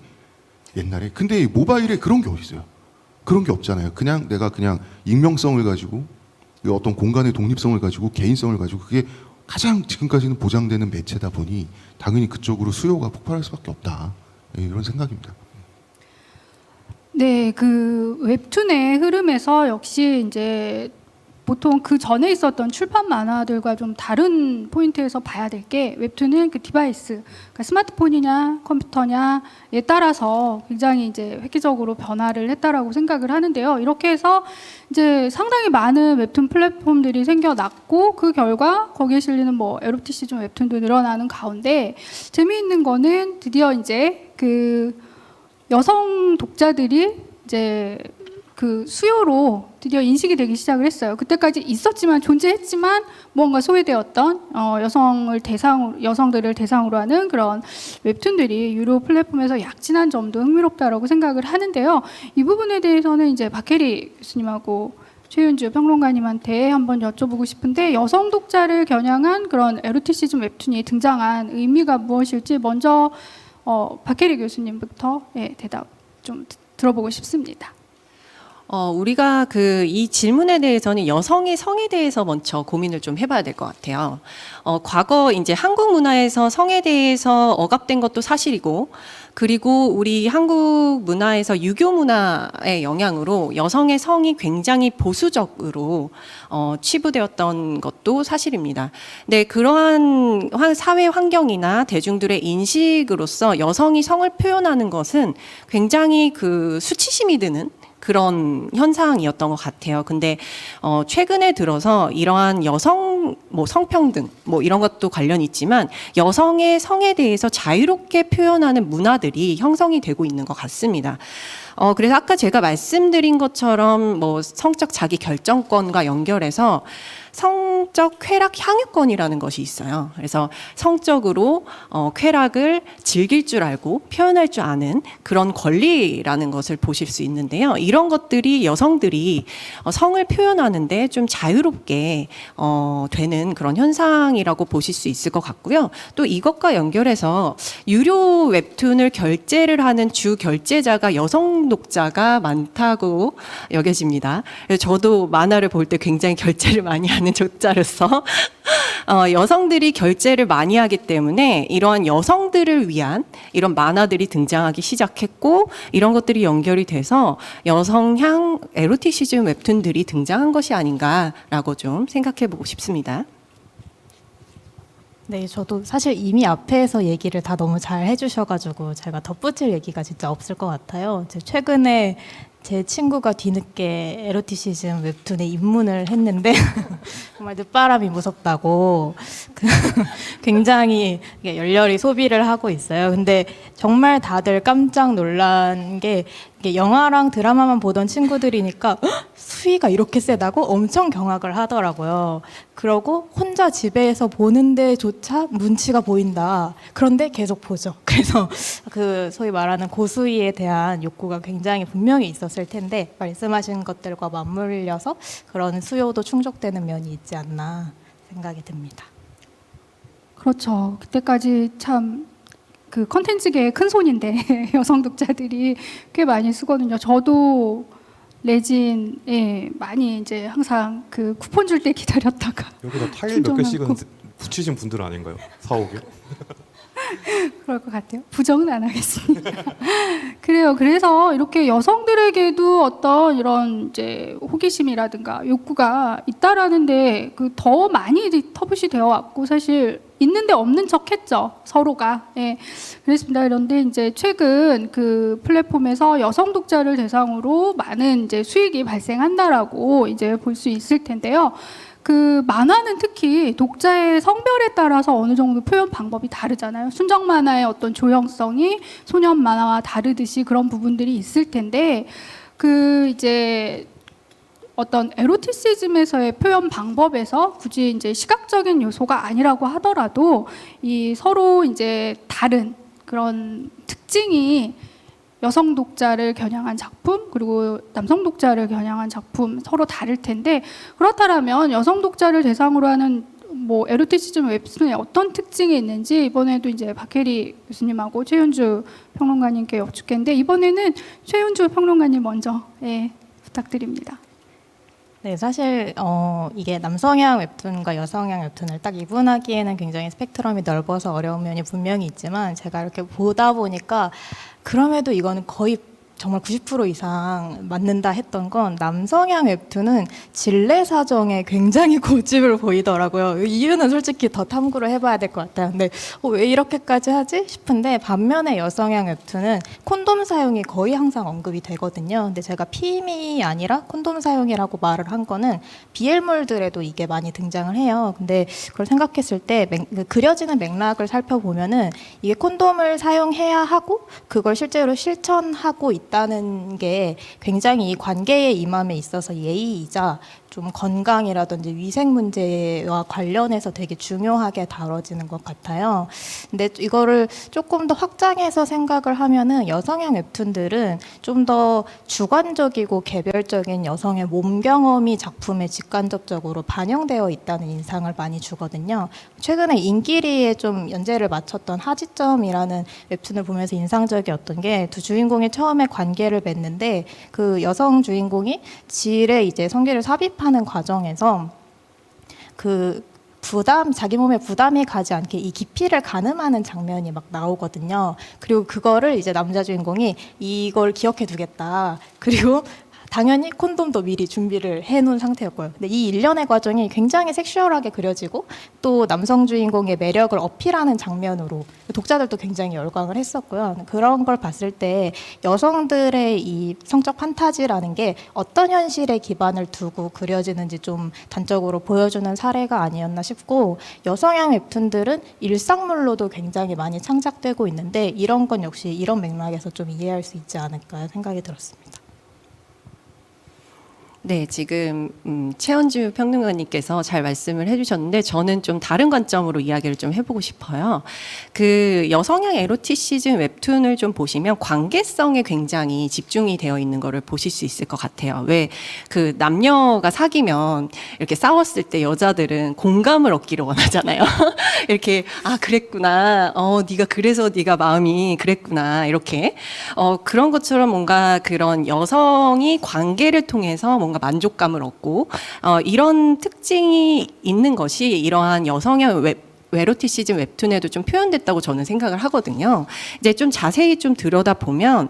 옛날에. 근데 모바일에 그런 게 어디 있어요? 그런 게 없잖아요. 그냥 내가 그냥 익명성을 가지고 어떤 공간의 독립성을 가지고 개인성을 가지고 그게 가장 지금까지는 보장되는 매체다 보니 당연히 그쪽으로 수요가 폭발할 수밖에 없다. 이런 생각입니다. 네, 그 웹툰의 흐름에서 역시 이제 보통 그 전에 있었던 출판 만화들과 좀 다른 포인트에서 봐야 될 게 웹툰은 그 디바이스, 그러니까 스마트폰이냐 컴퓨터냐에 따라서 굉장히 이제 획기적으로 변화를 했다라고 생각을 하는데요. 이렇게 해서 이제 상당히 많은 웹툰 플랫폼들이 생겨났고 그 결과 거기에 실리는 뭐 에로틱 시즌 웹툰도 늘어나는 가운데 재미있는 거는 드디어 이제 그 여성 독자들이 이제 그 수요로 드디어 인식이 되기 시작을 했어요. 그때까지 있었지만 존재했지만 뭔가 소외되었던 여성들을 대상으로 하는 그런 웹툰들이 유료 플랫폼에서 약진한 점도 흥미롭다라고 생각을 하는데요. 이 부분에 대해서는 이제 박혜리 교수님하고 최윤주 평론가님한테 한번 여쭤보고 싶은데 여성 독자를 겨냥한 그런 에로티시즘 웹툰이 등장한 의미가 무엇일지 먼저 박혜리 교수님부터 대답 좀 들어보고 싶습니다. 우리가 이 질문에 대해서는 여성의 성에 대해서 먼저 고민을 좀 해봐야 될 것 같아요. 과거 이제 한국 문화에서 성에 대해서 억압된 것도 사실이고, 그리고 우리 한국 문화에서 유교 문화의 영향으로 여성의 성이 굉장히 보수적으로 치부되었던 것도 사실입니다. 네, 그러한 사회 환경이나 대중들의 인식으로서 여성이 성을 표현하는 것은 굉장히 수치심이 드는 그런 현상이었던 것 같아요. 근데 최근에 들어서 이러한 여성 성평등 이런 것도 관련이 있지만 여성의 성에 대해서 자유롭게 표현하는 문화들이 형성이 되고 있는 것 같습니다. 그래서 아까 제가 말씀드린 것처럼 성적 자기 결정권과 연결해서 성적 쾌락 향유권이라는 것이 있어요. 그래서 성적으로 쾌락을 즐길 줄 알고 표현할 줄 아는 그런 권리라는 것을 보실 수 있는데요. 이런 것들이 여성들이 성을 표현하는데 좀 자유롭게 되는 그런 현상이라고 보실 수 있을 것 같고요. 또 이것과 연결해서 유료 웹툰을 결제를 하는 주 결제자가 여성 독자가 많다고 여겨집니다. 그래서 저도 만화를 볼 때 굉장히 결제를 많이 하는 독자로서 여성들이 결제를 많이 하기 때문에 이러한 여성들을 위한 이런 만화들이 등장하기 시작했고, 이런 것들이 연결이 돼서 여성향 에로티시즘 웹툰들이 등장한 것이 아닌가라고 좀 생각해 보고 싶습니다. 네, 저도 사실 이미 앞에서 얘기를 다 너무 잘 해주셔가지고 제가 덧붙일 얘기가 진짜 없을 것 같아요. 최근에 제 친구가 뒤늦게 에로티시즘 웹툰에 입문을 했는데 정말 늦바람이 무섭다고 굉장히 열렬히 소비를 하고 있어요. 근데 정말 다들 깜짝 놀란 게 이게 영화랑 드라마만 보던 친구들이니까 수위가 이렇게 세다고 엄청 경악을 하더라고요. 그러고 혼자 집에서 보는데조차 눈치가 보인다. 그런데 계속 보죠. 그래서 소위 말하는 고수위에 대한 욕구가 굉장히 분명히 있었을 텐데 말씀하신 것들과 맞물려서 그런 수요도 충족되는 면이 있지 않나 생각이 듭니다. 그렇죠. 그때까지 참 컨텐츠계의 큰 손인데 여성 독자들이 꽤 많이 쓰거든요. 저도 레진에 많이 이제 항상 쿠폰 줄 때 기다렸다가 여기다 타일 몇 개씩은 충전하고. 붙이신 분들 아닌가요? 4-5개? 그럴 것 같아요. 부정은 안 하겠습니다. 그래요. 그래서 이렇게 여성들에게도 어떤 이런 이제 호기심이라든가 욕구가 있다라는데 더 많이 터부시 되어 왔고 사실 있는데 없는 척했죠 서로가. 예, 그렇습니다. 그런데 이제 최근 플랫폼에서 여성 독자를 대상으로 많은 이제 수익이 발생한다라고 이제 볼 수 있을 텐데요. 만화는 특히 독자의 성별에 따라서 어느 정도 표현 방법이 다르잖아요. 순정 만화의 어떤 조형성이 소년 만화와 다르듯이 그런 부분들이 있을 텐데 이제 어떤 에로티시즘에서의 표현 방법에서 굳이 이제 시각적인 요소가 아니라고 하더라도 이 서로 이제 다른 그런 특징이 여성 독자를 겨냥한 작품 그리고 남성 독자를 겨냥한 작품 서로 다를 텐데, 그렇다면 여성 독자를 대상으로 하는 에로티시즘 웹툰에 어떤 특징이 있는지 이번에도 이제 박혜리 교수님하고 최윤주 평론가님께 여쭙겠는데, 이번에는 최윤주 평론가님 먼저 부탁드립니다. 네, 사실 이게 남성향 웹툰과 여성향 웹툰을 딱 이분하기에는 굉장히 스펙트럼이 넓어서 어려운 면이 분명히 있지만, 제가 이렇게 보다 보니까 그럼에도 이거는 거의 정말 90% 이상 맞는다 했던 건 남성향 웹툰은 진례 사정에 굉장히 고집을 보이더라고요. 이유는 솔직히 더 탐구를 해봐야 될 것 같아요. 근데 왜 이렇게까지 하지 싶은데, 반면에 여성향 웹툰은 콘돔 사용이 거의 항상 언급이 되거든요. 근데 제가 피임이 아니라 콘돔 사용이라고 말을 한 거는 BL물들에도 이게 많이 등장을 해요. 근데 그걸 생각했을 때 그려지는 맥락을 살펴보면은 이게 콘돔을 사용해야 하고 그걸 실제로 실천하고 있다는 게 굉장히 이 관계의 임함에 있어서 예의이자 좀 좀 건강이라든지 위생 문제와 관련해서 되게 중요하게 다뤄지는 것 같아요. 근데 이거를 조금 더 확장해서 생각을 하면은 여성향 웹툰들은 좀 더 주관적이고 개별적인 여성의 몸 경험이 작품에 직간접적으로 반영되어 있다는 인상을 많이 주거든요. 최근에 인기리에 좀 연재를 마쳤던 하지점이라는 웹툰을 보면서 인상적이었던 게 두 주인공이 처음에 관계를 맺는데 그 여성 주인공이 질에 이제 성기를 삽입하는 과정에서 그 자기 몸에 부담이 가지 않게 이 깊이를 가늠하는 장면이 막 나오거든요. 그리고 그거를 이제 남자 주인공이 이걸 기억해 두겠다. 그리고 당연히 콘돔도 미리 준비를 해놓은 상태였고요. 근데 이 일련의 과정이 굉장히 섹슈얼하게 그려지고 또 남성 주인공의 매력을 어필하는 장면으로 독자들도 굉장히 열광을 했었고요. 그런 걸 봤을 때 여성들의 이 성적 판타지라는 게 어떤 현실에 기반을 두고 그려지는지 좀 단적으로 보여주는 사례가 아니었나 싶고, 여성향 웹툰들은 일상물로도 굉장히 많이 창작되고 있는데 이런 건 역시 이런 맥락에서 좀 이해할 수 있지 않을까 생각이 들었습니다. 네, 지금 최현주 평론가님께서 잘 말씀을 해주셨는데 저는 좀 다른 관점으로 이야기를 좀 해보고 싶어요. 그 여성향 에로티시즘 웹툰을 좀 보시면 관계성에 굉장히 집중이 되어 있는 거를 보실 수 있을 것 같아요. 왜 그 남녀가 사귀면 이렇게 싸웠을 때 여자들은 공감을 얻기를 원하잖아요. 이렇게 그랬구나. 네가 그래서 네가 마음이 그랬구나. 이렇게 그런 것처럼 뭔가 그런 여성이 관계를 통해서 뭔가 만족감을 얻고 이런 특징이 있는 것이 이러한 여성향 에로티시즘 웹툰에도 좀 표현됐다고 저는 생각을 하거든요. 이제 좀 자세히 좀 들여다보면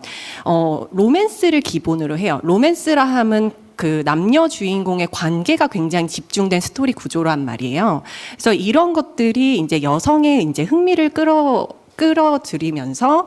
로맨스를 기본으로 해요. 로맨스라 하면 그 남녀 주인공의 관계가 굉장히 집중된 스토리 구조란 말이에요. 그래서 이런 것들이 이제 여성의 이제 흥미를 끌어들이면서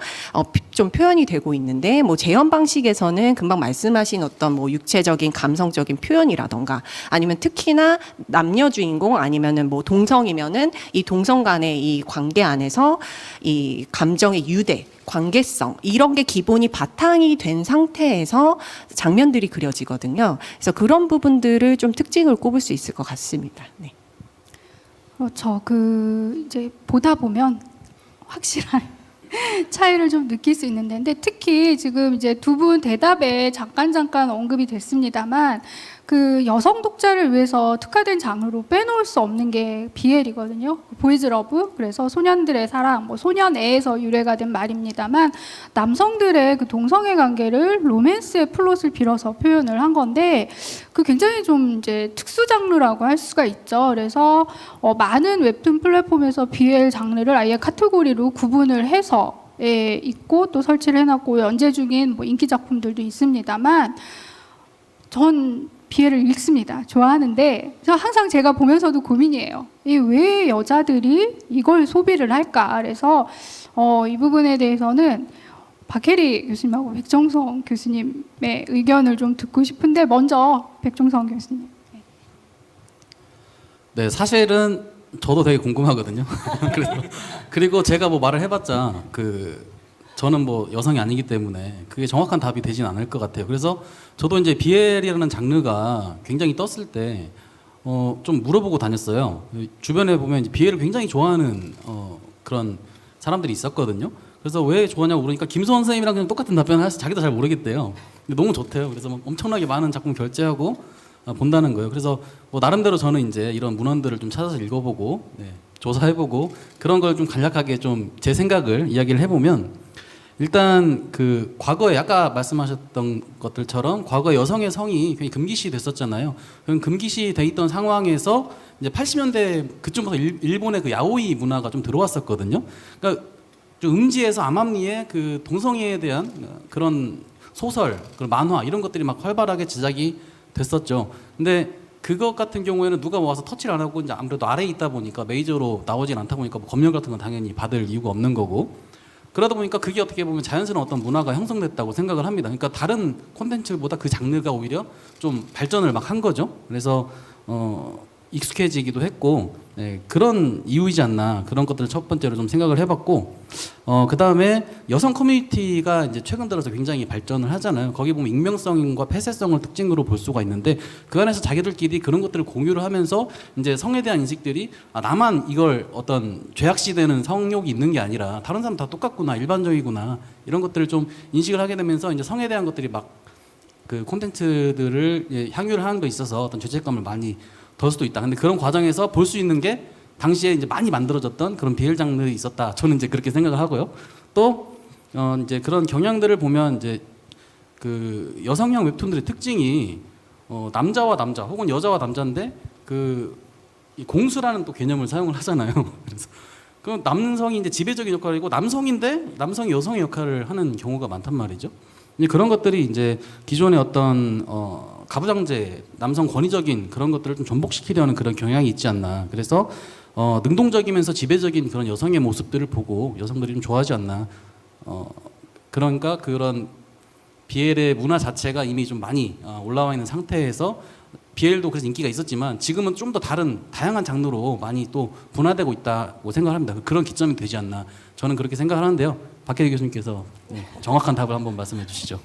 좀 표현이 되고 있는데, 뭐 재현 방식에서는 금방 말씀하신 어떤 뭐 육체적인 감성적인 표현이라던가 아니면 특히나 남녀 주인공 아니면은 뭐 동성이면은 이 동성 간의 이 관계 안에서 이 감정의 유대, 관계성 이런 게 기본이 바탕이 된 상태에서 장면들이 그려지거든요. 그래서 그런 부분들을 좀 특징을 꼽을 수 있을 것 같습니다. 네. 그렇죠. 이제 보다 보면 확실한 차이를 좀 느낄 수 있는데, 근데 특히 지금 이제 두 분 대답에 잠깐 언급이 됐습니다만, 그 여성 독자를 위해서 특화된 장르로 빼놓을 수 없는 게 BL이거든요. 보이즈 러브. 그래서 소년들의 사랑, 뭐 소년애에서 유래가 된 말입니다만, 남성들의 그 동성애 관계를 로맨스의 플롯을 빌어서 표현을 한 건데, 그 굉장히 좀 이제 특수 장르라고 할 수가 있죠. 그래서 많은 웹툰 플랫폼에서 BL 장르를 아예 카테고리로 구분을 해서 있고 또 설치를 해놨고 연재 중인 뭐 인기 작품들도 있습니다만, 전 BL을 읽습니다. 좋아하는데 항상 제가 보면서도 고민이에요. 왜 여자들이 이걸 소비를 할까? 그래서 이 부분에 대해서는 박혜리 교수님하고 백정성 교수님의 의견을 좀 듣고 싶은데, 먼저 백정성 교수님. 네, 사실은 저도 되게 궁금하거든요. 그리고 제가 뭐 말을 해봤자 저는 뭐 여성이 아니기 때문에 그게 정확한 답이 되진 않을 것 같아요. 그래서 저도 이제 BL이라는 장르가 굉장히 떴을 때 좀 물어보고 다녔어요. 주변에 보면 이제 BL을 굉장히 좋아하는 그런 사람들이 있었거든요. 그래서 왜 좋아하냐고 물으니까 김소원 선생님이랑 그냥 똑같은 답변을 해서 자기도 잘 모르겠대요. 근데 너무 좋대요. 그래서 막 엄청나게 많은 작품 결제하고 본다는 거예요. 그래서 뭐 나름대로 저는 이제 이런 문헌들을 좀 찾아서 읽어보고 조사해보고 그런 걸 좀 간략하게 좀 제 생각을 이야기를 해보면, 일단 그 과거에 아까 말씀하셨던 것들처럼 과거 여성의 성이 굉장히 금기시 됐었잖아요. 그럼 금기시 돼 있던 상황에서 이제 80년대 그쯤부터 일본의 그 야오이 문화가 좀 들어왔었거든요. 그러니까 좀 음지에서 암암리에 그 동성애에 대한 그런 소설, 그런 만화 이런 것들이 막 활발하게 제작이 됐었죠. 근데 그것 같은 경우에는 누가 모아서 터치를 안 하고 이제 아무래도 아래에 있다 보니까 메이저로 나오진 않다 보니까 뭐 검열 같은 건 당연히 받을 이유가 없는 거고, 그러다 보니까 그게 어떻게 보면 자연스러운 어떤 문화가 형성됐다고 생각을 합니다. 그러니까 다른 콘텐츠보다 그 장르가 오히려 좀 발전을 막 한 거죠. 그래서 익숙해지기도 했고, 그런 이유이지 않나, 그런 것들을 첫 번째로 좀 생각을 해봤고, 그 다음에 여성 커뮤니티가 이제 최근 들어서 굉장히 발전을 하잖아요. 거기 보면 익명성과 폐쇄성을 특징으로 볼 수가 있는데 그 안에서 자기들끼리 그런 것들을 공유를 하면서 이제 성에 대한 인식들이 나만 이걸 어떤 죄악시되는 성욕이 있는 게 아니라 다른 사람 다 똑같구나, 일반적이구나 이런 것들을 좀 인식을 하게 되면서 이제 성에 대한 것들이 막 그 콘텐츠들을 향유를 하는 데 있어서 어떤 죄책감을 많이 덜 수도 있다. 근데 그런 과정에서 볼 수 있는 게 당시에 이제 많이 만들어졌던 그런 BL 장르이 있었다. 저는 이제 그렇게 생각을 하고요. 또 이제 그런 경향들을 보면 이제 그 여성형 웹툰들의 특징이 남자와 남자 혹은 여자와 남자인데 이 공수라는 또 개념을 사용을 하잖아요. 그래서 그 남성이 이제 지배적인 역할이고 남성인데 남성이 여성의 역할을 하는 경우가 많단 말이죠. 이제 그런 것들이 이제 기존의 어떤 가부장제, 남성 권위적인 그런 것들을 좀 전복시키려는 그런 경향이 있지 않나. 그래서 능동적이면서 지배적인 그런 여성의 모습들을 보고 여성들이 좀 좋아하지 않나. 그러니까 그런 BL의 문화 자체가 이미 좀 많이 올라와 있는 상태에서 BL도 그래서 인기가 있었지만 지금은 좀 더 다양한 장르로 많이 또 분화되고 있다고 생각합니다. 그런 기점이 되지 않나. 저는 그렇게 생각을 하는데요. 박혜리 교수님께서 정확한 답을 한번 말씀해 주시죠.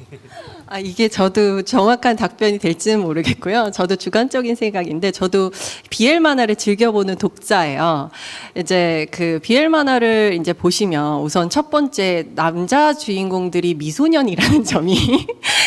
이게 저도 정확한 답변이 될지는 모르겠고요. 저도 주관적인 생각인데 저도 BL 만화를 즐겨보는 독자예요. 이제 그 BL 만화를 이제 보시면 우선 첫 번째 남자 주인공들이 미소년이라는 점이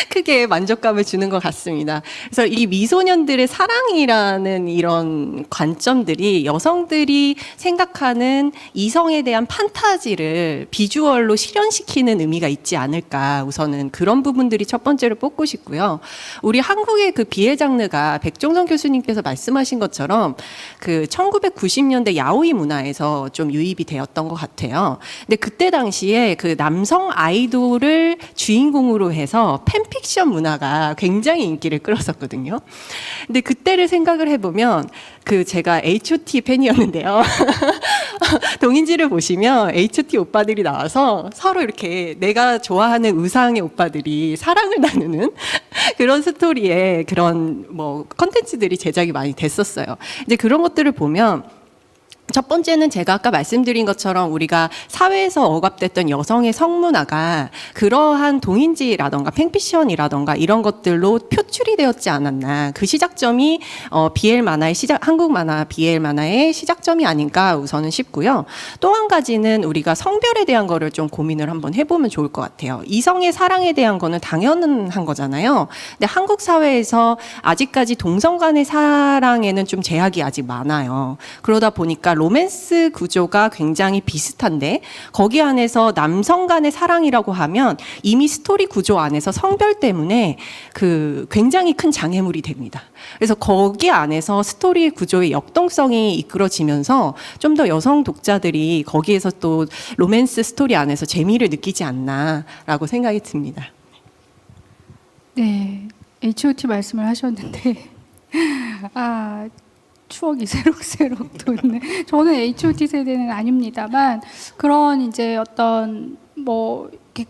크게 만족감을 주는 것 같습니다. 그래서 이 미소년들의 사랑이라는 이런 관점들이 여성들이 생각하는 이성에 대한 판타지를 비주얼로 실현시키는 의미가 있지 않을까. 우선은 그런 부분들이 첫 번째로 뽑고 싶고요. 우리 한국의 그 BL 장르가 백종성 교수님께서 말씀하신 것처럼 그 1990년대 야오이 문화에서 좀 유입이 되었던 것 같아요. 근데 그때 당시에 그 남성 아이돌을 주인공으로 해서 팬픽션 문화가 굉장히 인기를 끌었었거든요. 근데 그때를 생각을 해보면 그 제가 H.O.T 팬이었는데요. 동인지를 보시면 H.O.T 오빠들이 나와서 서로 이렇게 내가 좋아하는 의상의 오빠들이 사랑을 나누는 그런 스토리의 그런 뭐 컨텐츠들이 제작이 많이 됐었어요. 이제 그런 것들을 보면 첫 번째는 제가 아까 말씀드린 것처럼 우리가 사회에서 억압됐던 여성의 성문화가 그러한 동인지라던가 팬피션이라던가 이런 것들로 표출이 되었지 않았나. 그 시작점이 BL 만화의 한국 만화 BL 만화의 시작점이 아닌가 우선은 싶고요. 또 한 가지는 우리가 성별에 대한 거를 좀 고민을 한번 해보면 좋을 것 같아요. 이성의 사랑에 대한 거는 당연한 거잖아요. 근데 한국 사회에서 아직까지 동성 간의 사랑에는 좀 제약이 아직 많아요. 그러다 보니까 로맨스 구조가 굉장히 비슷한데 거기 안에서 남성 간의 사랑이라고 하면 이미 스토리 구조 안에서 성별 때문에 그 굉장히 큰 장애물이 됩니다. 그래서 거기 안에서 스토리 구조의 역동성이 이끌어지면서 좀 더 여성 독자들이 거기에서 또 로맨스 스토리 안에서 재미를 느끼지 않나라고 생각이 듭니다. 네, H.O.T 말씀을 하셨는데 추억이 새록새록 돋네. 저는 H.O.T 세대는 아닙니다만 그런 이제 어떤 뭐 이렇게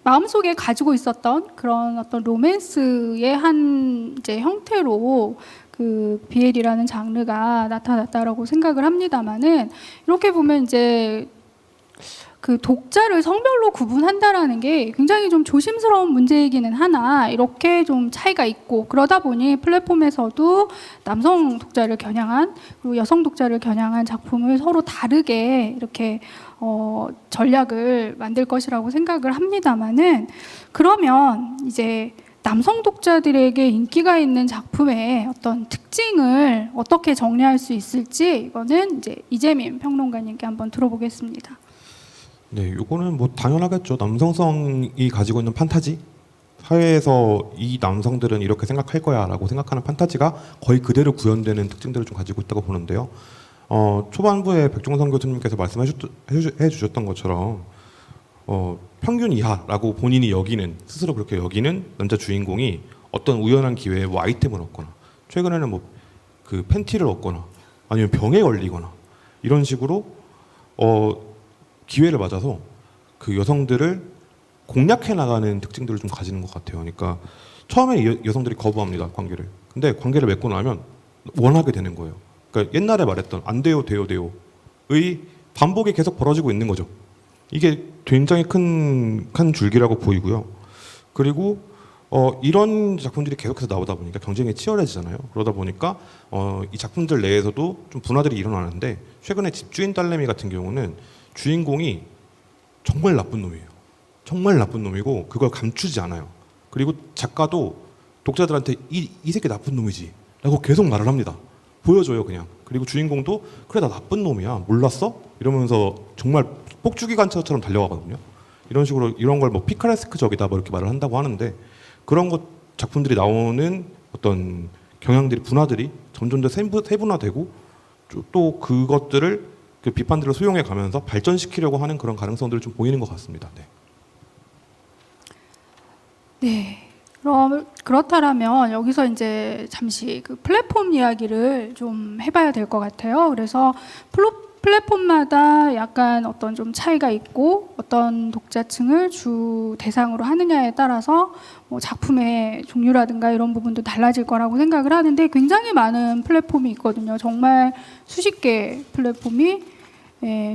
마음속에 가지고 있었던 그런 어떤 로맨스의 한 이제 형태로 그 BL이라는 장르가 나타났다라고 생각을 합니다만은 이렇게 보면 이제 그 독자를 성별로 구분한다라는 게 굉장히 좀 조심스러운 문제이기는 하나 이렇게 좀 차이가 있고 그러다 보니 플랫폼에서도 남성 독자를 겨냥한 그리고 여성 독자를 겨냥한 작품을 서로 다르게 이렇게 전략을 만들 것이라고 생각을 합니다만은 그러면 이제 남성 독자들에게 인기가 있는 작품의 어떤 특징을 어떻게 정리할 수 있을지 이거는 이제 이재민 평론가님께 한번 들어보겠습니다. 네, 요거는 뭐 당연하겠죠. 남성성이 가지고 있는 판타지, 사회에서 이 남성들은 이렇게 생각할 거야라고 생각하는 판타지가 거의 그대로 구현되는 특징들을 좀 가지고 있다고 보는데요. 초반부에 백종성 교수님께서 말씀해 주셨던 것처럼 평균 이하라고 본인이 여기는 스스로 그렇게 여기는 남자 주인공이 어떤 우연한 기회에 뭐 아이템을 얻거나 최근에는 뭐 그 팬티를 얻거나 아니면 병에 걸리거나 이런 식으로 기회를 맞아서 그 여성들을 공략해 나가는 특징들을 좀 가지는 것 같아요. 그러니까 처음에 여성들이 거부합니다, 관계를. 근데 관계를 맺고 나면 원하게 되는 거예요. 그러니까 옛날에 말했던 안 돼요, 돼요, 돼요의 반복이 계속 벌어지고 있는 거죠. 이게 굉장히 큰 줄기라고 보이고요. 그리고 이런 작품들이 계속해서 나오다 보니까 경쟁이 치열해지잖아요. 그러다 보니까 이 작품들 내에서도 좀 분화들이 일어나는데, 최근에 집주인 딸내미 같은 경우는 주인공이 정말 나쁜 놈이에요. 정말 나쁜 놈이고 그걸 감추지 않아요. 그리고 작가도 독자들한테 이 새끼 나쁜 놈이지 라고 계속 말을 합니다. 보여줘요 그냥. 그리고 주인공도 그래 나 나쁜 놈이야 몰랐어? 이러면서 정말 폭주기관차처럼 달려가거든요. 이런 식으로 이런 걸 뭐 피카레스크적이다 뭐 이렇게 말을 한다고 하는데, 그런 것 작품들이 나오는 어떤 경향들이 분화들이 점점 더 세분화되고 또 그것들을 그 비판들을 수용해 가면서 발전시키려고 하는 그런 가능성들을 좀 보이는 것 같습니다. 네. 네. 그럼 그렇다면 여기서 이제 잠시 그 플랫폼 이야기를 좀 해봐야 될 것 같아요. 그래서 플랫폼마다 약간 어떤 좀 차이가 있고 어떤 독자층을 주 대상으로 하느냐에 따라서 뭐 작품의 종류라든가 이런 부분도 달라질 거라고 생각을 하는데, 굉장히 많은 플랫폼이 있거든요. 정말 수십 개의 플랫폼이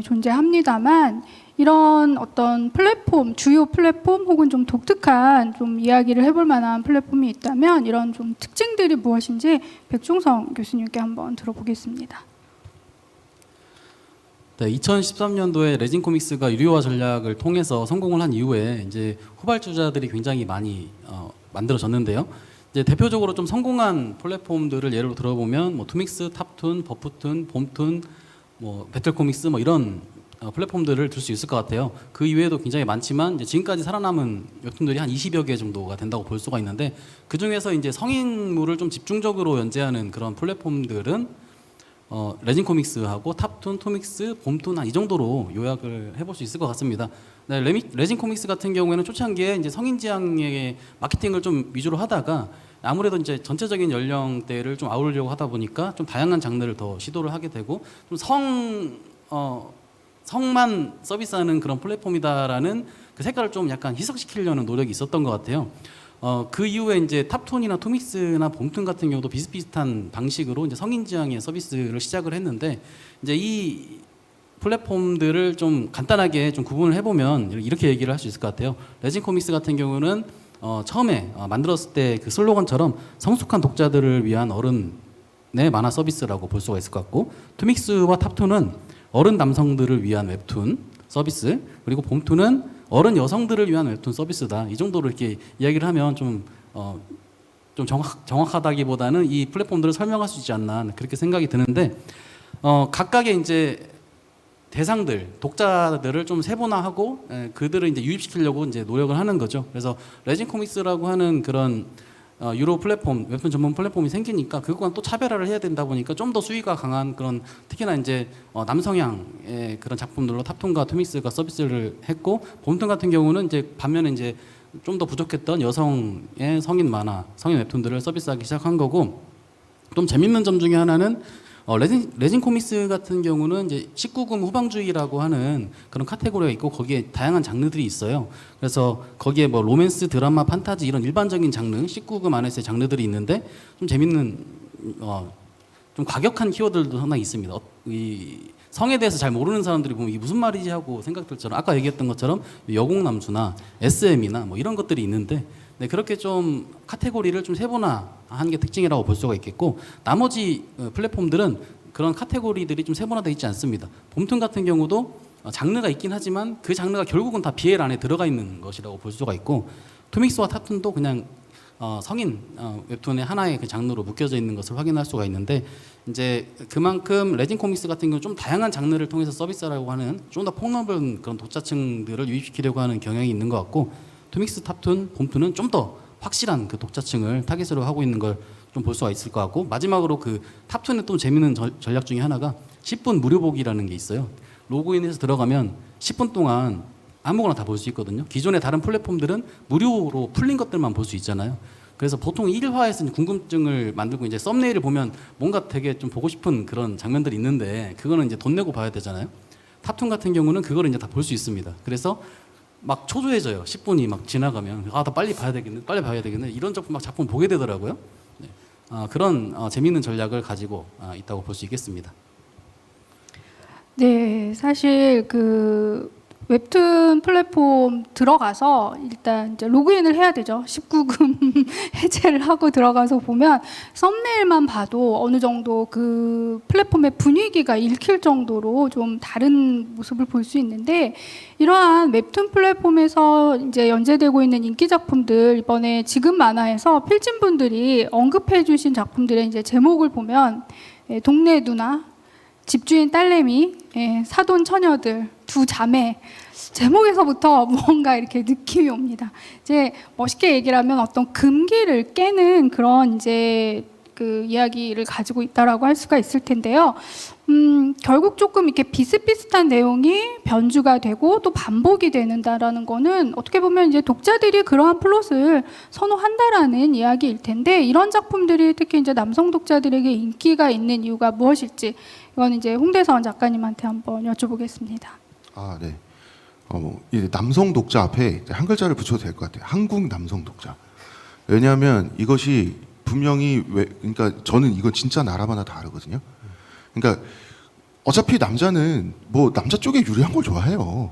존재합니다만, 이런 어떤 플랫폼, 주요 플랫폼 혹은 좀 독특한 좀 이야기를 해볼 만한 플랫폼이 있다면 이런 좀 특징들이 무엇인지 백종성 교수님께 한번 들어보겠습니다. 네, 2013년도에 레진 코믹스가 유료화 전략을 통해서 성공을 한 이후에 이제 후발주자들이 굉장히 많이 만들어졌는데요. 이제 대표적으로 좀 성공한 플랫폼들을 예로 들어보면 뭐 투믹스, 탑툰, 버프툰, 봄툰, 뭐 배틀코믹스 뭐 이런 플랫폼들을 들 수 있을 것 같아요. 그 이외에도 굉장히 많지만 이제 지금까지 살아남은 웹툰들이 한 20여 개 정도가 된다고 볼 수가 있는데, 그 중에서 이제 성인물을 좀 집중적으로 연재하는 그런 플랫폼들은 레진 코믹스하고 탑툰, 토믹스, 봄툰 한 이 정도로 요약을 해볼 수 있을 것 같습니다. 네, 레진 코믹스 같은 경우에는 초창기에 이제 성인 지향의 마케팅을 좀 위주로 하다가 아무래도 이제 전체적인 연령대를 좀 아우르려고 하다 보니까 좀 다양한 장르를 더 시도를 하게 되고, 좀 성만 서비스하는 그런 플랫폼이다라는 그 색깔을 좀 약간 희석시키려는 노력이 있었던 것 같아요. 그 이후에 이제 탑톤이나 토믹스나 봄툰 같은 경우도 비슷비슷한 방식으로 이제 성인 지향의 서비스를 시작을 했는데, 이제 이 플랫폼들을 좀 간단하게 좀 구분을 해보면 이렇게 얘기를 할 수 있을 것 같아요. 레진 코믹스 같은 경우는 처음에 만들었을 때 그 슬로건처럼 성숙한 독자들을 위한 어른의 만화 서비스라고 볼 수가 있을 것 같고, 투믹스와 탑툰은 어른 남성들을 위한 웹툰 서비스, 그리고 봄툰은 어른 여성들을 위한 웹툰 서비스다. 이 정도로 이렇게 이야기를 하면 좀 정확하다기보다는 이 플랫폼들을 설명할 수 있지 않나 그렇게 생각이 드는데, 각각의 이제 대상들, 독자들을 좀 세분화하고 그들을 이제 유입시키려고 이제 노력을 하는 거죠. 그래서 레진 코믹스라고 하는 그런 유로 플랫폼, 웹툰 전문 플랫폼이 생기니까 그것과는 또 차별화를 해야 된다 보니까 좀 더 수위가 강한 그런, 특히나 이제 남성향의 그런 작품들로 탑툰과 투믹스가 서비스를 했고, 봄툰 같은 경우는 이제 반면에 이제 좀 더 부족했던 여성의 성인 만화, 성인 웹툰들을 서비스하기 시작한 거고, 좀 재밌는 점 중에 하나는 레진 코믹스 같은 경우는 이제 19금 후방주의라고 하는 그런 카테고리가 있고, 거기에 다양한 장르들이 있어요. 그래서 거기에 뭐 로맨스, 드라마, 판타지 이런 일반적인 장르, 19금 안에서의 장르들이 있는데, 좀 재밌는 좀 과격한 키워드들도 상당히 있습니다. 이 성에 대해서 잘 모르는 사람들이 보면 이게 무슨 말이지 하고 생각들처럼 아까 얘기했던 것처럼 여공남수나 SM이나 뭐 이런 것들이 있는데, 네, 그렇게 좀 카테고리를 좀 세분화한 게 특징이라고 볼 수가 있겠고, 나머지 플랫폼들은 그런 카테고리들이 좀 세분화되어 있지 않습니다. 봄툰 같은 경우도 장르가 있긴 하지만 그 장르가 결국은 다 BL 안에 들어가 있는 것이라고 볼 수가 있고, 투믹스와 탑툰도 그냥 성인 웹툰의 하나의 그 장르로 묶여져 있는 것을 확인할 수가 있는데, 이제 그만큼 레진 코믹스 같은 경우는 좀 다양한 장르를 통해서 서비스하려고 하는, 좀 더 폭넓은 그런 독자층들을 유입시키려고 하는 경향이 있는 것 같고, 투믹스, 탑툰, 봄툰은 좀 더 확실한 그 독자층을 타깃으로 하고 있는 걸 좀 볼 수가 있을 것 같고, 마지막으로 그 탑툰의 또 재밌는 전략 중에 하나가 10분 무료 보기라는 게 있어요. 로그인해서 들어가면 10분 동안 아무거나 다 볼 수 있거든요. 기존의 다른 플랫폼들은 무료로 풀린 것들만 볼 수 있잖아요. 그래서 보통 1화에서 궁금증을 만들고 이제 썸네일을 보면 뭔가 되게 좀 보고 싶은 그런 장면들이 있는데, 그거는 이제 돈 내고 봐야 되잖아요. 탑툰 같은 경우는 그거를 이제 다 볼 수 있습니다. 그래서 막 초조해져요. 10분이 막 지나가면 나 빨리 봐야 되겠네. 이런 작품 보게 되더라고요. 네. 그런 재미있는 전략을 가지고 있다고 볼 수 있겠습니다. 네, 사실 그 웹툰 플랫폼 들어가서 일단 이제 로그인을 해야 되죠. 19금 해제를 하고 들어가서 보면 썸네일만 봐도 어느 정도 그 플랫폼의 분위기가 읽힐 정도로 좀 다른 모습을 볼 수 있는데, 이러한 웹툰 플랫폼에서 이제 연재되고 있는 인기 작품들, 이번에 지금 만화에서 필진분들이 언급해 주신 작품들의 이제 제목을 보면 동네 누나, 집주인 딸내미, 사돈 처녀들, 두 자매, 제목에서부터 무언가 이렇게 느낌이 옵니다. 이제 멋있게 얘기를 하면 어떤 금기를 깨는 그런 이제 그 이야기를 가지고 있다라고 할 수가 있을 텐데요. 결국 조금 이렇게 비슷비슷한 내용이 변주가 되고 또 반복이 되는다라는 거는 어떻게 보면 이제 독자들이 그러한 플롯을 선호한다라는 이야기일 텐데, 이런 작품들이 특히 이제 남성 독자들에게 인기가 있는 이유가 무엇일지, 이건 이제 홍대선 작가님한테 한번 여쭤보겠습니다. 아, 네. 이 남성 독자 앞에 한 글자를 붙여도 될 것 같아요. 한국 남성 독자. 왜냐하면 이것이 분명히 그러니까 저는 이건 진짜 나라마다 다르거든요. 그러니까 어차피 남자는 뭐 남자 쪽에 유리한 걸 좋아해요.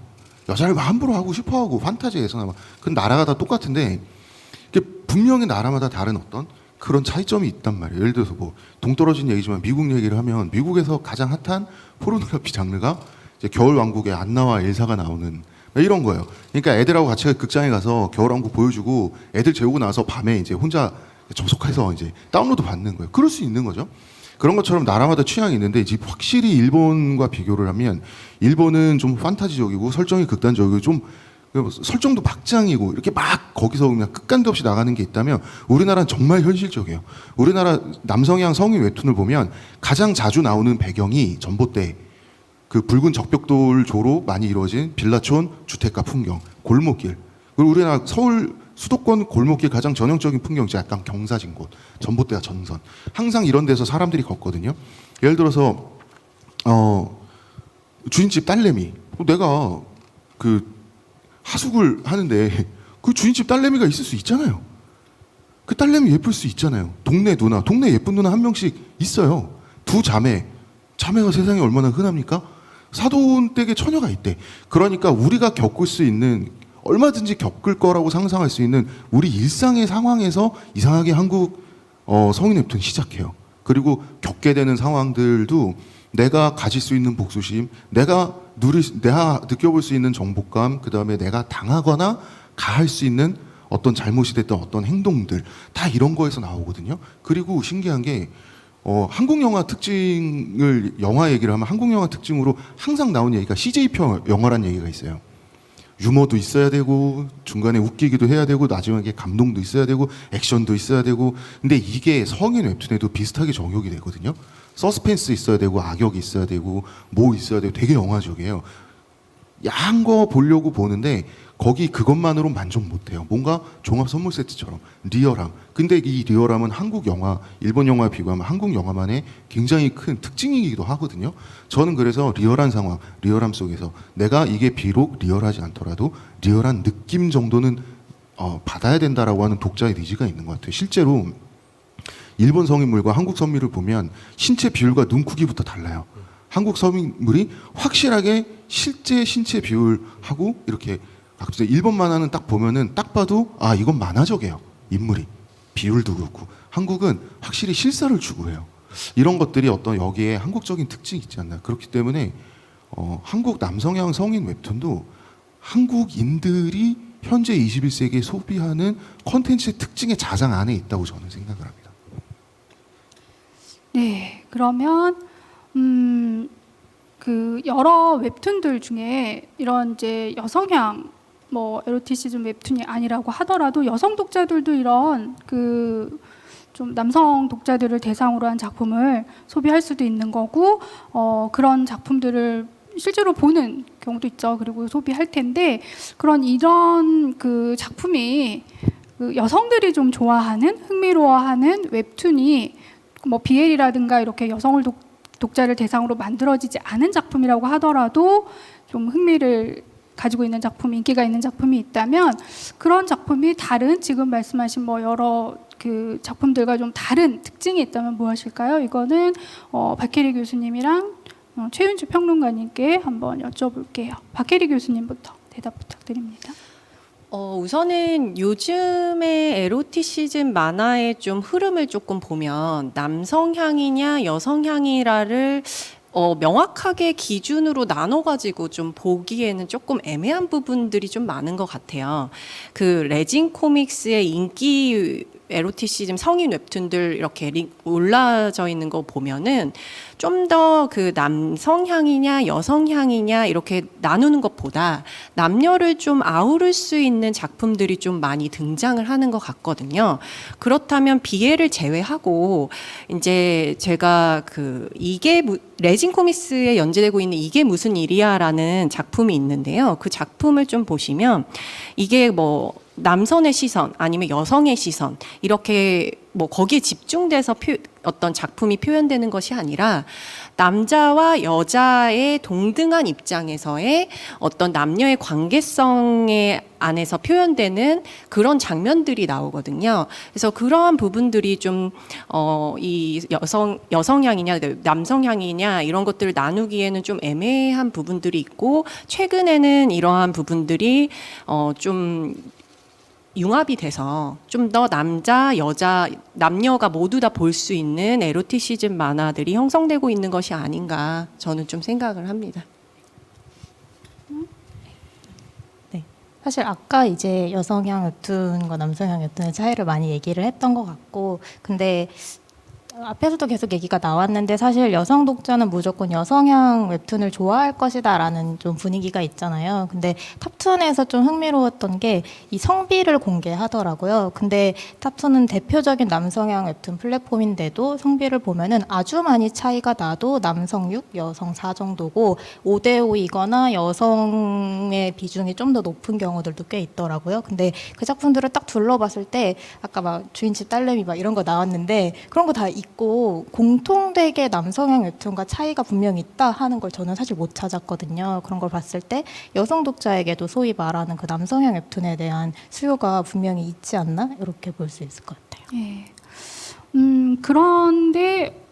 여자를 막 함부로 하고 싶어하고 판타지에서나 그 나라가 다 똑같은데, 이게 분명히 나라마다 다른 어떤 그런 차이점이 있단 말이에요. 예를 들어서 뭐 동떨어진 얘기지만 미국 얘기를 하면 미국에서 가장 핫한 포르노그래피 장르가 이제 겨울왕국에 안나와 엘사가 나오는 이런 거예요. 그러니까 애들하고 같이 극장에 가서 겨울왕국 보여주고 애들 재우고 나서 밤에 이제 혼자 접속해서 이제 다운로드 받는 거예요. 그럴 수 있는 거죠. 그런 것처럼 나라마다 취향이 있는데, 이제 확실히 일본과 비교를 하면 일본은 좀 판타지적이고 설정이 극단적이고 좀 설정도 막장이고 이렇게 막 거기서 그냥 끝간도 없이 나가는 게 있다면, 우리나라는 정말 현실적이에요. 우리나라 남성향 성인 웹툰을 보면 가장 자주 나오는 배경이 전봇대, 그 붉은 적벽돌 조로 많이 이루어진 빌라촌 주택가 풍경, 골목길. 그리고 우리나라 서울 수도권 골목길 가장 전형적인 풍경이 약간 경사진 곳, 전봇대와 전선. 항상 이런 데서 사람들이 걷거든요. 예를 들어서 주인집 딸내미. 내가 그 하숙을 하는데 그 주인집 딸내미가 있을 수 있잖아요. 그 딸내미 예쁠 수 있잖아요. 동네 누나, 동네 예쁜 누나 한 명씩 있어요. 두 자매. 자매가 세상에 얼마나 흔합니까? 사돈댁에 처녀가 있대. 그러니까 우리가 겪을 수 있는, 얼마든지 겪을 거라고 상상할 수 있는 우리 일상의 상황에서 이상하게 한국 성인 웹툰 시작해요. 그리고 겪게 되는 상황들도 내가 가질 수 있는 복수심, 내가 느껴볼 수 있는 정복감, 그 다음에 내가 당하거나 가할 수 있는 어떤 잘못이 됐던 어떤 행동들, 다 이런 거에서 나오거든요. 그리고 신기한 게 한국 영화 특징을, 영화 얘기를 하면 한국 영화 특징으로 항상 나오는 얘기가 CJ표 영화란 얘기가 있어요. 유머도 있어야 되고 중간에 웃기기도 해야 되고 마지막에 감동도 있어야 되고 액션도 있어야 되고. 근데 이게 성인 웹툰에도 비슷하게 적용이 되거든요. 서스펜스 있어야 되고 악역이 있어야 되고 뭐 있어야 되고 되게 영화적이에요. 야한 거 보려고 보는데 거기 그것만으로 만족 못해요. 뭔가 종합 선물 세트처럼 리얼함. 근데 이 리얼함은 한국 영화, 일본 영화에 비교하면 한국 영화만의 굉장히 큰 특징이기도 하거든요. 저는 그래서 리얼한 상황, 리얼함 속에서 내가 이게 비록 리얼하지 않더라도 리얼한 느낌 정도는 받아야 된다라고 하는 독자의 니즈가 있는 것 같아요. 실제로 일본 성인물과 한국 성인물을 보면 신체 비율과 눈 크기부터 달라요. 한국 성인물이 확실하게 실제 신체 비율하고 이렇게, 일본 만화는 딱 보면은 딱 봐도 아 이건 만화적이에요. 인물이 비율도 그렇고. 한국은 확실히 실사를 추구해요. 이런 것들이 어떤 여기에 한국적인 특징이 있지 않나. 그렇기 때문에 한국 남성향 성인 웹툰도 한국인들이 현재 21세기에 소비하는 콘텐츠의 특징의 자장 안에 있다고 저는 생각을 합니다. 네, 그러면 그 여러 웹툰들 중에 이런 이제 여성향 뭐 에로티시즘 웹툰이 아니라고 하더라도 여성 독자들도 이런 그 좀 남성 독자들을 대상으로 한 작품을 소비할 수도 있는 거고, 그런 작품들을 실제로 보는 경우도 있죠. 그리고 소비할 텐데, 이런 그 작품이 그 여성들이 좀 좋아하는, 흥미로워하는 웹툰이 뭐 BL이라든가 이렇게 여성을 독자를 대상으로 만들어지지 않은 작품이라고 하더라도 좀 흥미를 가지고 있는 작품, 인기가 있는 작품이 있다면, 그런 작품이 다른 지금 말씀하신 뭐 여러 그 작품들과 좀 다른 특징이 있다면 무엇일까요? 이거는 박혜리 교수님이랑 최윤주 평론가님께 한번 여쭤볼게요. 박혜리 교수님부터 대답 부탁드립니다. 우선은 요즘의 에로티시즘 만화의 좀 흐름을 조금 보면 남성향이냐 여성향이라를 명확하게 기준으로 나눠가지고 좀 보기에는 조금 애매한 부분들이 좀 많은 것 같아요. 그 레진 코믹스의 인기 에로티시즘 성인 웹툰들 이렇게 올라져 있는 거 보면은 좀 더 그 남성향이냐 여성향이냐 이렇게 나누는 것보다 남녀를 좀 아우를 수 있는 작품들이 좀 많이 등장을 하는 것 같거든요. 그렇다면 비애를 제외하고 이제 제가 레진 코믹스에 연재되고 있는 이게 무슨 일이야라는 작품이 있는데요. 그 작품을 좀 보시면 이게 뭐 남성의 시선 아니면 여성의 시선 이렇게 뭐 거기에 집중돼서 어떤 작품이 표현되는 것이 아니라 남자와 여자의 동등한 입장에서의 어떤 남녀의 관계성에 안에서 표현되는 그런 장면들이 나오거든요. 그래서 그러한 부분들이 좀 이 여성향이냐 남성향이냐 이런 것들을 나누기에는 좀 애매한 부분들이 있고 최근에는 이러한 부분들이 좀 융합이 돼서 좀 더 남자, 여자, 남녀가 모두 다 볼 수 있는 에로티시즘 만화들이 형성되고 있는 것이 아닌가 저는 좀 생각을 합니다. 네. 사실 아까 이제 여성향 웹툰과 남성향 웹툰의 차이를 많이 얘기를 했던 것 같고, 근데 앞에서도 계속 얘기가 나왔는데 사실 여성 독자는 무조건 여성향 웹툰을 좋아할 것이다라는 좀 분위기가 있잖아요. 근데 탑툰에서 좀 흥미로웠던 게 이 성비를 공개하더라고요. 근데 탑툰은 대표적인 남성향 웹툰 플랫폼인데도 성비를 보면은 아주 많이 차이가 나도 남성 6, 여성 4 정도고 5대5이거나 여성의 비중이 좀 더 높은 경우들도 꽤 있더라고요. 근데 그 작품들을 딱 둘러봤을 때 아까 막 주인집 딸내미 막 이런 거 나왔는데 그런 거 다 있고 공통되게 남성향 웹툰과 차이가 분명히 있다 하는 걸 저는 사실 못 찾았거든요. 그런 걸 봤을 때 여성 독자에게도 소위 말하는 그 남성향 웹툰에 대한 수요가 분명히 있지 않나 이렇게 볼 수 있을 것 같아요. 예. 그런데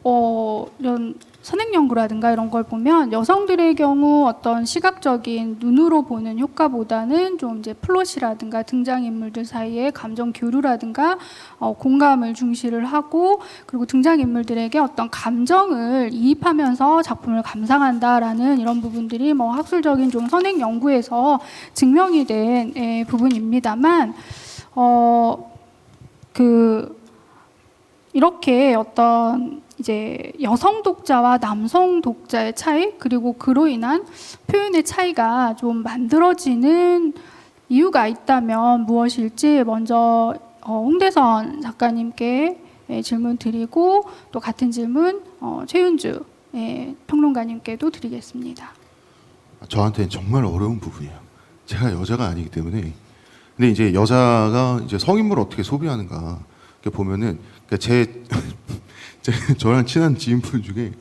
이런 선행 연구라든가 이런 걸 보면 여성들의 경우 어떤 시각적인 눈으로 보는 효과보다는 좀 이제 플롯이라든가 등장인물들 사이의 감정 교류라든가 공감을 중시를 하고 그리고 등장인물들에게 어떤 감정을 이입하면서 작품을 감상한다라는 이런 부분들이 뭐 학술적인 좀 선행 연구에서 증명이 된 부분입니다만 이렇게 어떤 이제 여성 독자와 남성 독자의 차이 그리고 그로 인한 표현의 차이가 좀 만들어지는 이유가 있다면 무엇일지 먼저 홍대선 작가님께 질문 드리고 또 같은 질문 최윤주 평론가님께도 드리겠습니다. 저한테는 정말 어려운 부분이에요. 제가 여자가 아니기 때문에. 근데 이제 여자가 이제 성인물을 어떻게 소비하는가 이렇게 보면은 그러니까 저랑 친한 지인분 중에